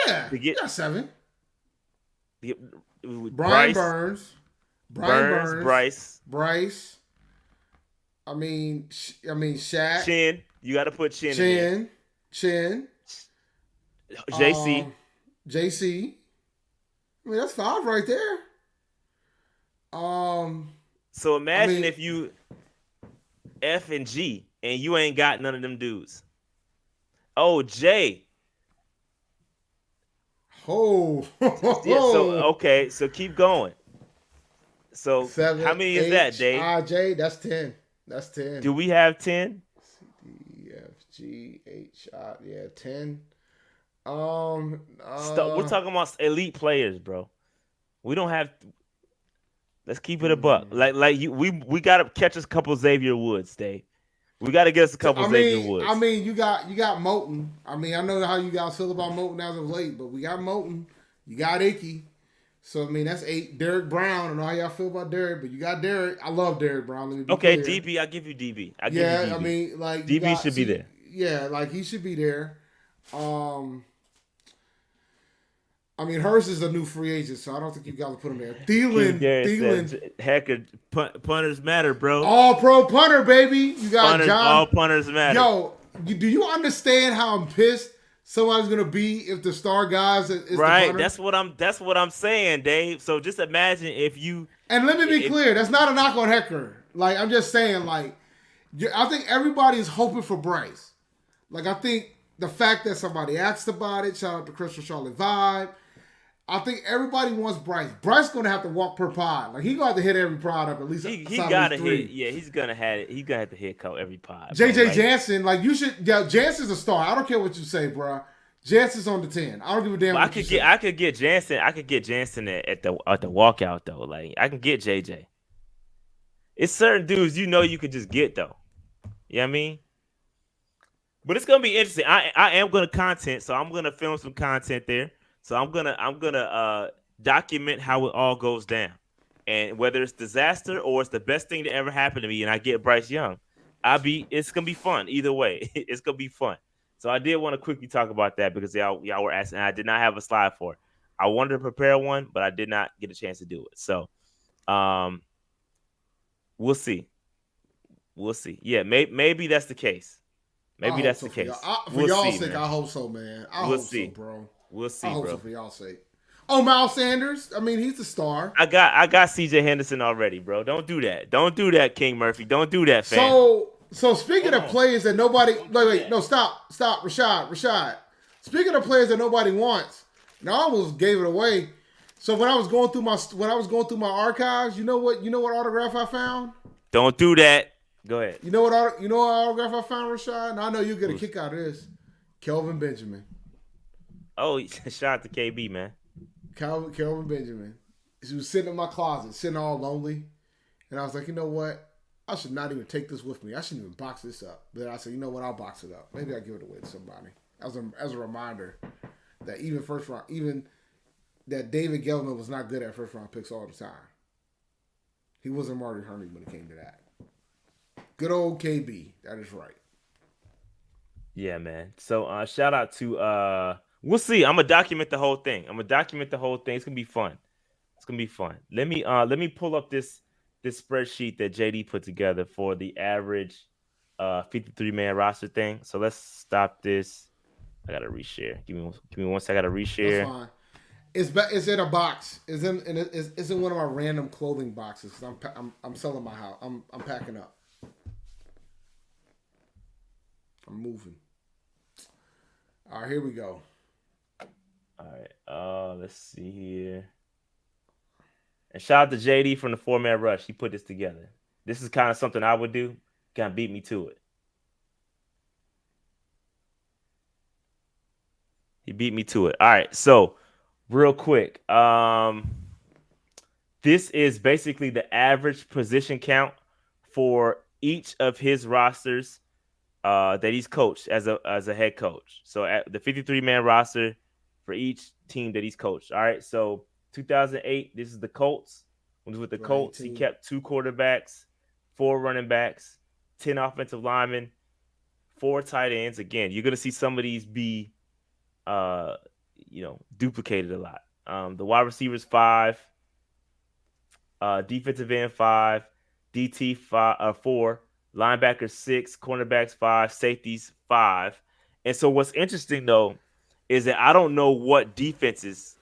Yeah, to get yeah, 7. the Brian Bryce, Burns, Bryce, Bryce. Shaq, Chinn. You got to put Chinn in there. Chinn, JC. JC. That's 5 right there. So imagine if you F and G and you ain't got none of them dudes. Oh, J. Oh. Yeah, so okay, so keep going. So 7, how many is that, Dave? J, that's 10. That's 10. Do we have 10? C, D, F, G, H, I, yeah, 10. We're talking about elite players, bro. We don't have. Let's keep it a buck. We gotta catch us a couple Xavier Woods, Dave. We gotta get us a couple Xavier Woods. You got Moten. I know how you guys feel about Moten as of late, but we got Moten. You got Icky. So that's 8. Derek Brown. I don't know how y'all feel about Derek, but you got Derek. I love Derek Brown. Let me be clear. DB. I give you DB. DB should be there. Yeah, he should be there. Hurst is a new free agent, so I don't think you got to put him there. Thielen. Heck, punters matter, bro. All pro punter, baby. You got punters, John. All punters matter. Yo, do you understand how I'm pissed somebody's gonna be if the star guys is right? The that's what I'm saying, Dave. So just imagine if you. And let me be clear, that's not a knock on Hecker. I'm just saying, I think everybody is hoping for Bryce. I think the fact that somebody asked about it. Shout out to Chris for Charlotte Vibe. I think everybody wants Bryce. Bryce gonna have to walk per pod. He gonna have to hit every pod up at least. He gotta hit. Yeah, he's gonna have it. He's gonna have to hit every pod. JJ Jansen, you should. Yeah, Jansen's a star. I don't care what you say, bro. Jansen's on the 10. I don't give a damn. I could get Jansen. I could get Jansen at the walkout though. I can get JJ. It's certain dudes you could just get though. You know what I mean? But it's gonna be interesting. I am gonna content, so I'm gonna film some content there. So I'm gonna document how it all goes down, and whether it's disaster or it's the best thing to ever happen to me, and I get Bryce Young, it's gonna be fun either way. It's gonna be fun. So I did want to quickly talk about that because y'all were asking. And I did not have a slide for it. I wanted to prepare one, but I did not get a chance to do it. So, we'll see. We'll see. Yeah, maybe that's the case. Maybe that's the case. For y'all's sake, I hope so, man. I hope so, bro. We'll see, I hope bro. So for y'all's sake. Oh, Miles Sanders. He's the star. I got CJ Henderson already, bro. Don't do that. Don't do that, King Murphy. Don't do that, fam. So speaking of players that nobody stop, Rashad. Speaking of players that nobody wants, and I almost gave it away. So when I was going through my archives, you know what autograph I found? Don't do that. Go ahead. You know what autograph I found, Rashad? And I know you get a kick out of this. Kelvin Benjamin. Oh, shout out to KB, man. Kelvin Benjamin. He was sitting in my closet, sitting all lonely. And I was like, you know what? I should not even take this with me. I shouldn't even box this up. But I said, you know what? I'll box it up. Maybe I'll give it away to somebody. As a reminder that even that David Gettleman was not good at first round picks all the time. He wasn't Marty Herney when it came to that. Good old KB. That is right. Yeah, man. So shout out to we'll see. I'm gonna document the whole thing. It's gonna be fun. Let me pull up this spreadsheet that JD put together for the average 53-man roster thing. So let's stop this. I gotta reshare. Give me one second. I gotta reshare. That's fine. It's in a box. It's in one of my random clothing boxes. I'm selling my house. I'm packing up. I'm moving. All right, here we go. All right. Let's see here. And shout out to JD from the 4-man rush. He put this together. This is kind of something I would do. Kind of beat me to it. He beat me to it. All right. So real quick. This is basically the average position count for each of his rosters that he's coached as a head coach. So at the 53-man roster for each team that he's coached. All right. So 2008, this is the Colts. When he was with the Colts, he 2018. kept 2 quarterbacks, 4 running backs, 10 offensive linemen, 4 tight ends. Again, you're gonna see some of these be, uh, duplicated a lot. The wide receivers 5, defensive end 5, DT 4, linebackers 6, cornerbacks 5, safeties 5. And so what's interesting though is that I don't know what defenses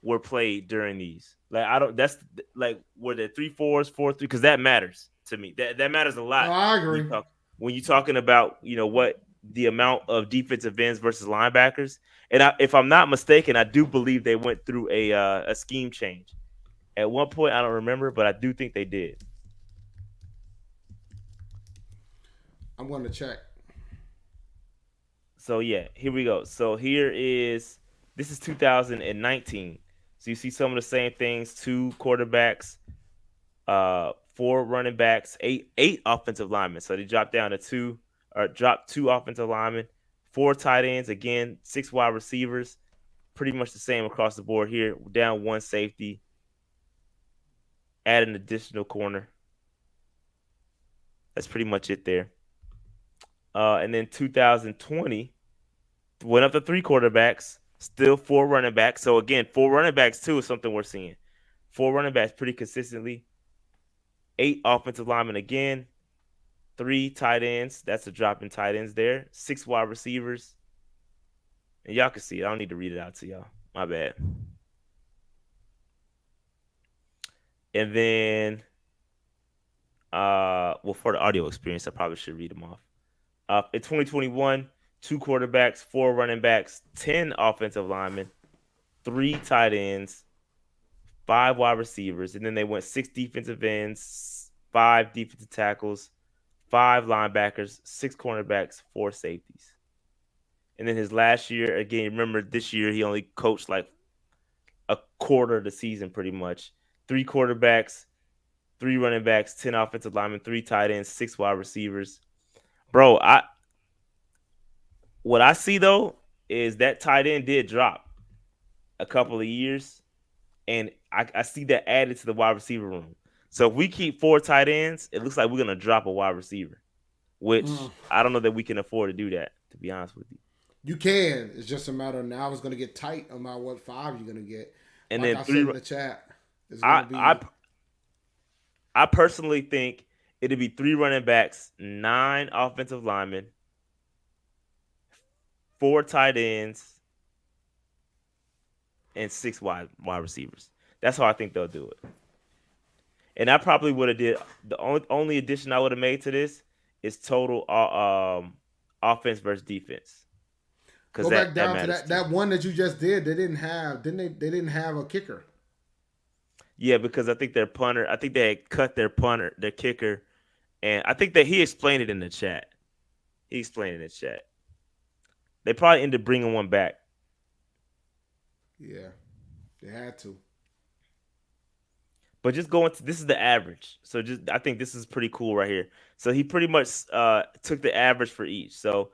were played during these. Like I don't. That's like were there 3-4s, 4-3? Because that matters to me. That matters a No, lot I when you agree. talk when you're talking about what the amount of defensive ends versus linebackers. And if I'm not mistaken, I do believe they went through a scheme change at one point. I don't remember, but I do think they did. I'm going to check. So yeah, here we go. So this is 2019. So you see some of the same things: 2 quarterbacks, 4 running backs, eight offensive linemen. So they dropped down to 2, or dropped 2 offensive linemen, 4 tight ends, again 6 wide receivers. Pretty much the same across the board here. Down 1 safety, add an additional corner. That's pretty much it there. And then 2020 went up to 3 quarterbacks, still 4 running backs. So again, 4 running backs too is something we're seeing. 4 running backs pretty consistently. 8 offensive linemen again. 3 tight ends. That's a drop in tight ends there. 6 wide receivers. And y'all can see it. I don't need to read it out to y'all. My bad. And then, for the audio experience, I probably should read them off. In 2021, 2 quarterbacks, 4 running backs, 10 offensive linemen, 3 tight ends, 5 wide receivers, and then they went 6 defensive ends, 5 defensive tackles, 5 linebackers, 6 cornerbacks, 4 safeties. And then his last year, again, remember this year he only coached like a quarter of the season pretty much. 3 quarterbacks, 3 running backs, 10 offensive linemen, 3 tight ends, 6 wide receivers. Bro, what I see though is that tight end did drop a couple of years, and I see that added to the wide receiver room. So if we keep 4 tight ends, it looks like we're gonna drop a wide receiver, which I don't know that we can afford to do that, to be honest with you. You can. It's just a matter of now it's going to get tight no matter what 5 you're going to get. And Like then I 3. said in the chat, it's going to be. I personally think it'd be 3 running backs, 9 offensive linemen, 4 tight ends, and 6 wide receivers. That's how I think they'll do it. And I probably would have did the only addition I would have made to this is total offense versus defense. Go back down to that one that you just did. They didn't have they didn't have a kicker. Yeah, because I think their punter, I think they had cut their punter, their kicker, and I think that he explained it in the chat. He explained it in the chat. They probably ended up bringing one back. Yeah, they had to. But just going to this is the average. So I think this is pretty cool right here. So he pretty much took the average for each. So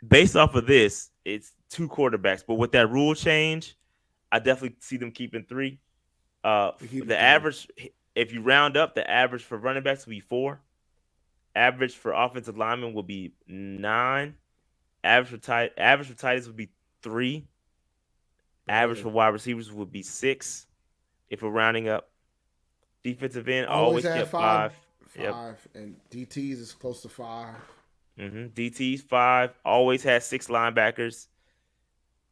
based off of this, it's 2 quarterbacks. But with that rule change, I definitely see them keeping 3. The average, if you round up, the average for running backs will be 4. Average for offensive linemen will be 9. Average for tight ends would be 3. Average for wide receivers would be 6. If we're rounding up, defensive end always kept 5. Yep. And DTs is close to 5. DTs 5. Always has 6 linebackers.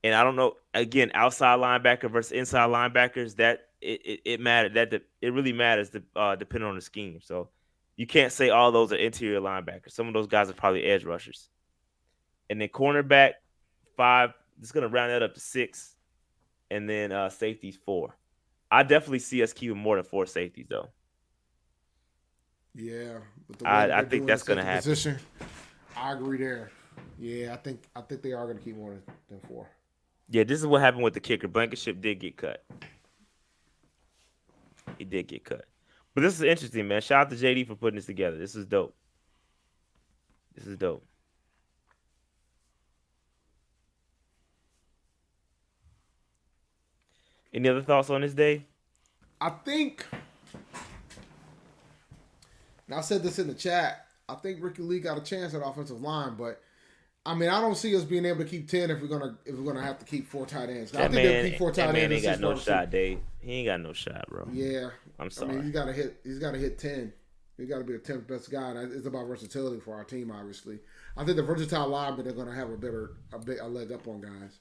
And I don't know, again, outside linebacker versus inside linebackers, that it matters. It really matters depending on the scheme. So you can't say all those are interior linebackers. Some of those guys are probably edge rushers. And then cornerback 5, it's going to round that up to 6. And then safeties 4. I definitely see us keeping more than 4 safeties though. Yeah, but I think that's going to happen. Position, I agree there. Yeah, I think they are going to keep more than 4. Yeah, this is what happened with the kicker. Blankenship did get cut. He did get cut. But this is interesting, man. Shout out to JD for putting this together. This is dope. Any other thoughts on this day? I think, and I said this in the chat, I think Ricky Lee got a chance at offensive line, but I mean, I don't see us being able to keep 10 if we're gonna have to keep 4 tight ends. I think they'll keep 4 tight ends. That man ain't got no shot, Dave. He ain't got no shot, bro. Yeah, I'm sorry. I mean, he's got to hit 10. He's got to be the 10th best guy. And it's about versatility for our team, obviously. I think the versatile linemen are going to have a leg up on guys.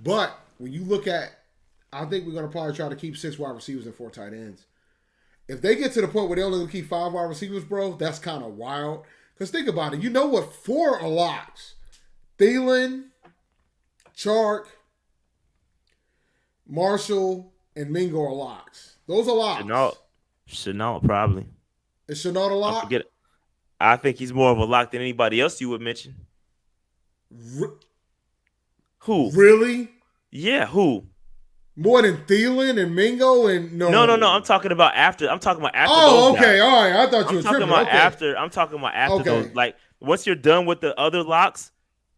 But when you look at, I think we're going to probably try to keep 6 wide receivers and 4 tight ends. If they get to the point where they only going to keep 5 wide receivers, bro, that's kind of wild. Because think about it. You know what? 4 are locks. Thielen, Chark, Marshall, and Mingo are locks. Those are locks. Shenault probably. Is Shenault a lock? I think he's more of a lock than anybody else you would mention. Who? Really? Yeah, who? More than Thielen and Mingo and no. I'm talking about after. I'm talking about after. Oh, okay, all right. I thought you were talking about after. I'm talking about after those. Like, once you're done with the other locks,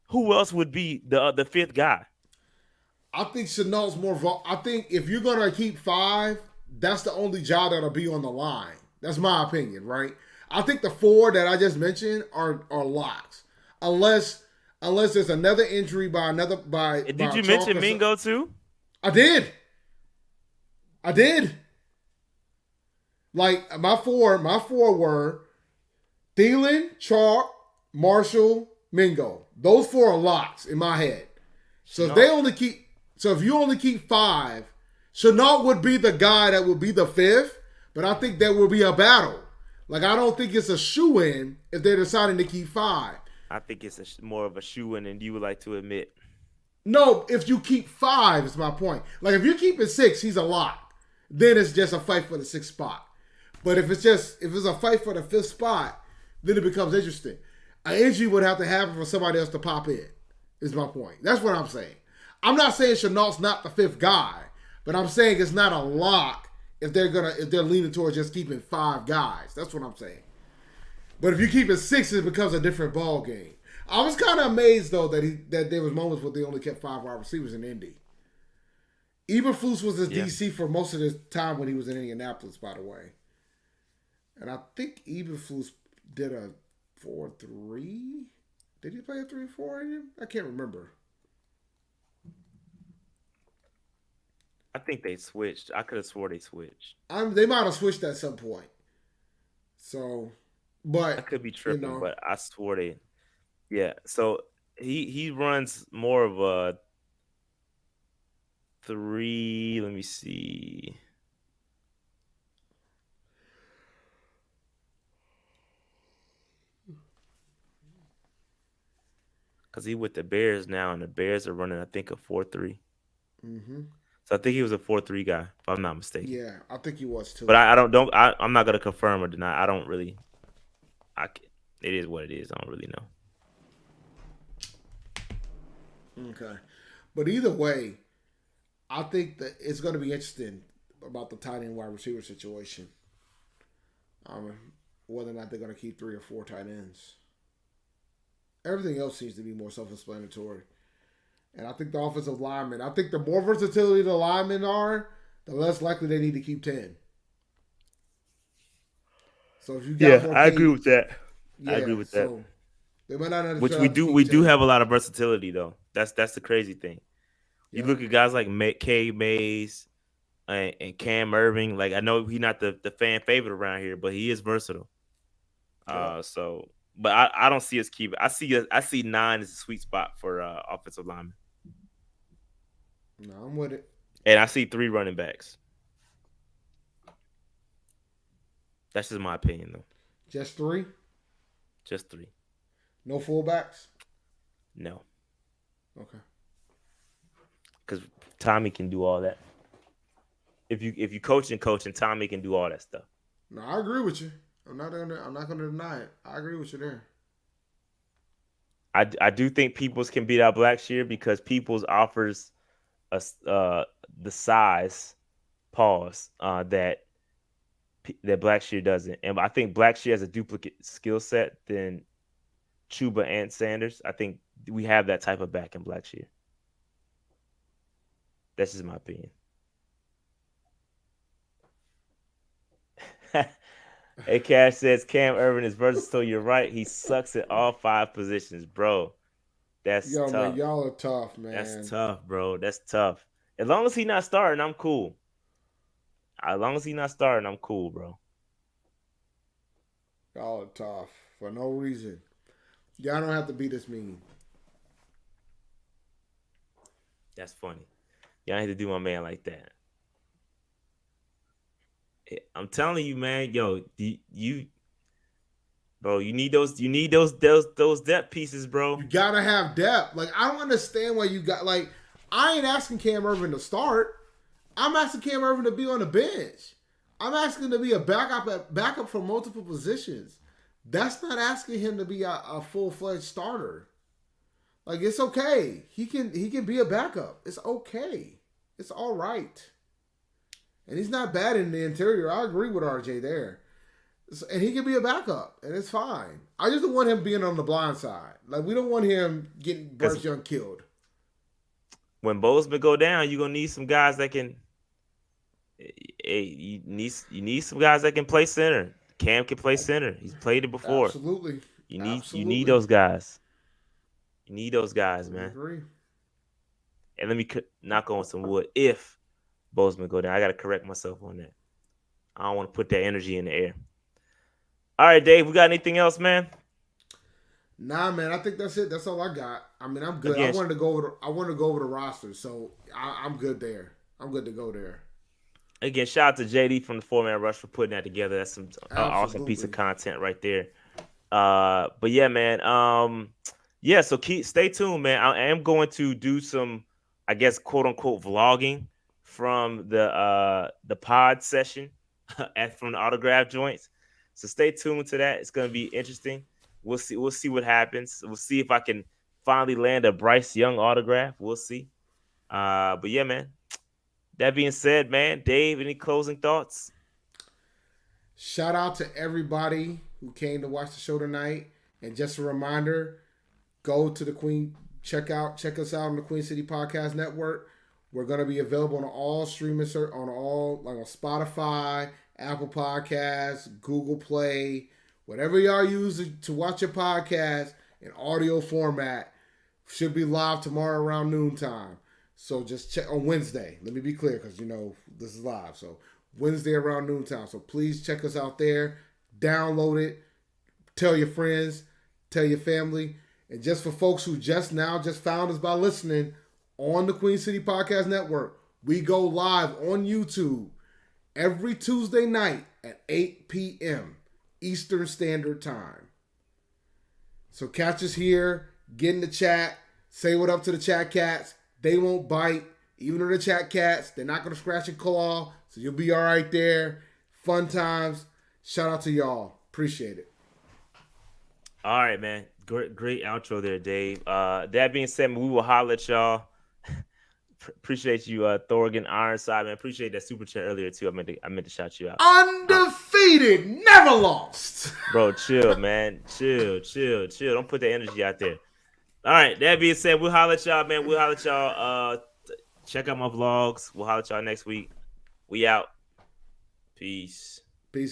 who else would be the 5th guy? I think Chenault's more. I think if you're gonna keep 5, that's the only job that'll be on the line. That's my opinion, right? I think the 4 that I just mentioned are locks, unless there's another injury by. Did you mention Mingo too? I did. Like my four were Thielen, Chark, Marshall, Mingo. Those 4 are locks in my head. So if you only keep 5, Shenault would be the guy that would be the 5th, but I think there will be a battle. Like, I don't think it's a shoe-in if they're deciding to keep 5. I think it's more of a shoe-in than you would like to admit. No, if you keep 5, is my point. Like, if you keep it 6, he's a lock. Then it's just a fight for the 6th spot. But if it's a fight for the 5th spot, then it becomes interesting. An injury would have to happen for somebody else to pop in, is my point. That's what I'm saying. I'm not saying Chenault's not the 5th guy, but I'm saying it's not a lock if they're leaning towards just keeping 5 guys. That's what I'm saying. But if you keep it 6, it becomes a different ball game. I was kind of amazed though that there was moments where they only kept 5 wide receivers in Indy. Eberflus was his DC for most of the time when he was in Indianapolis, by the way. And I think Eberflus did a 4-3. Did he play a 3-4 in him? I can't remember. I think they switched. I could have swore they switched. They might have switched at some point. So, but I could be tripping, but I swore they. Yeah. So he runs more of a 3. Let me see. Because he's with the Bears now, and the Bears are running, I think, a 4-3. Mm-hmm. So I think he was a 4-3 guy, if I'm not mistaken. Yeah, I think he was too. But I'm not gonna confirm or deny. I don't really. It is what it is. I don't really know. Okay, but either way, I think that it's going to be interesting about the tight end wide receiver situation. Whether or not they're going to keep 3 or 4 tight ends. Everything else seems to be more self-explanatory. And I think the offensive linemen, I think the more versatility the linemen are, the less likely they need to keep 10. So if you got I agree with that. Yeah, I agree with that. They might not Which we do have a lot of versatility though. That's the crazy thing. You look at guys like K. Mays and Cam Irving. Like, I know he's not the fan favorite around here, but he is versatile. But I don't see us keep. I see 9 as a sweet spot for offensive linemen. No, I'm with it. And I see 3 running backs. That's just my opinion, though. Just 3? Just 3. No fullbacks? No. Okay. Because Tommy can do all that. If you coach, and Tommy can do all that stuff. No, I agree with you. I'm not gonna deny it. I agree with you there. I do think Peoples can beat out Blackshear because Peoples offers us the size that Blackshear doesn't, and I think Blackshear has a duplicate skill set than Chuba and Sanders. I think we have that type of back in Blackshear. That's just my opinion. Hey, Cash says Cam Irvin is versatile. You're right. He sucks at all 5 positions, bro. That's Yo, man, tough. y'all are tough, That's man. tough, bro. That's tough. As long as he not starting, I'm cool. As long as he not starting, I'm cool, bro. Y'all are tough for no reason. Y'all don't have to be this mean. That's funny. Y'all need to do my man like that. I'm telling you, man. Yo, bro, you need those depth pieces, You bro. gotta have depth. Like, I don't understand why you got like. I ain't asking Cam Irvin to start. I'm asking Cam Irvin to be on the bench. I'm asking to be a backup for multiple positions. That's not asking him to be a full fledged starter. Like, it's okay. He can be a backup. It's okay. It's all right. And he's not bad in the interior. I agree with RJ there. And he can be a backup, and it's fine. I just don't want him being on the blind side. Like, we don't want him getting Bryce Young killed. When Bozeman go down, you're gonna need some guys that can. You need some guys that can play center. Cam can play center. He's played it before. Absolutely. You need those guys. You need those guys, man. I agree. And let me knock on some wood. If Bozeman go down, I got to correct myself on that. I don't want to put that energy in the air. All right, Dave, we got anything else, man? Nah, man. I think that's it. That's all I got. I mean, I'm good. Again, I wanted to go over the roster, so I'm good there. I'm good to go there. Again, shout out to JD from the 4-Man Rush for putting that together. That's some awesome piece of content right there. But yeah, man. Yeah. So stay tuned, man. I am going to do some, I guess, quote unquote, vlogging from the pod session from the autograph joints. So stay tuned to that. It's going to be interesting. We'll see what happens. We'll see if I can finally land a Bryce Young autograph. We'll see. But yeah, man. That being said, man, Dave, any closing thoughts? Shout out to everybody who came to watch the show tonight. And just a reminder, go to the Queen, check us out on the Queen City Podcast Network. We're going to be available on all streaming, on Spotify, Apple Podcasts, Google Play, whatever y'all use to watch your podcast in audio format. Should be live tomorrow around noontime. So just check on Wednesday. Let me be clear because, this is live. So Wednesday around noontime. So please check us out there. Download it. Tell your friends. Tell your family. And just for folks who just found us by listening on the Queen City Podcast Network, we go live on YouTube every Tuesday night at 8 p.m. Eastern Standard Time. So catch us here. Get in the chat. Say what up to the chat cats. They won't bite. Even though the chat cats, they're not going to scratch and claw. So you'll be all right there. Fun times. Shout out to y'all. Appreciate it. All right, man. Great outro there, Dave. That being said, we will holler at y'all. Appreciate you, Thorgan Ironside, man. Appreciate that super chat earlier, too. I meant to shout you out. Undefeated. Never lost. Bro, chill, man. Chill. Don't put that energy out there. All right, that being said, we'll holler at y'all, man. We'll holler at y'all. Check out my vlogs. We'll holler at y'all next week. We out. Peace.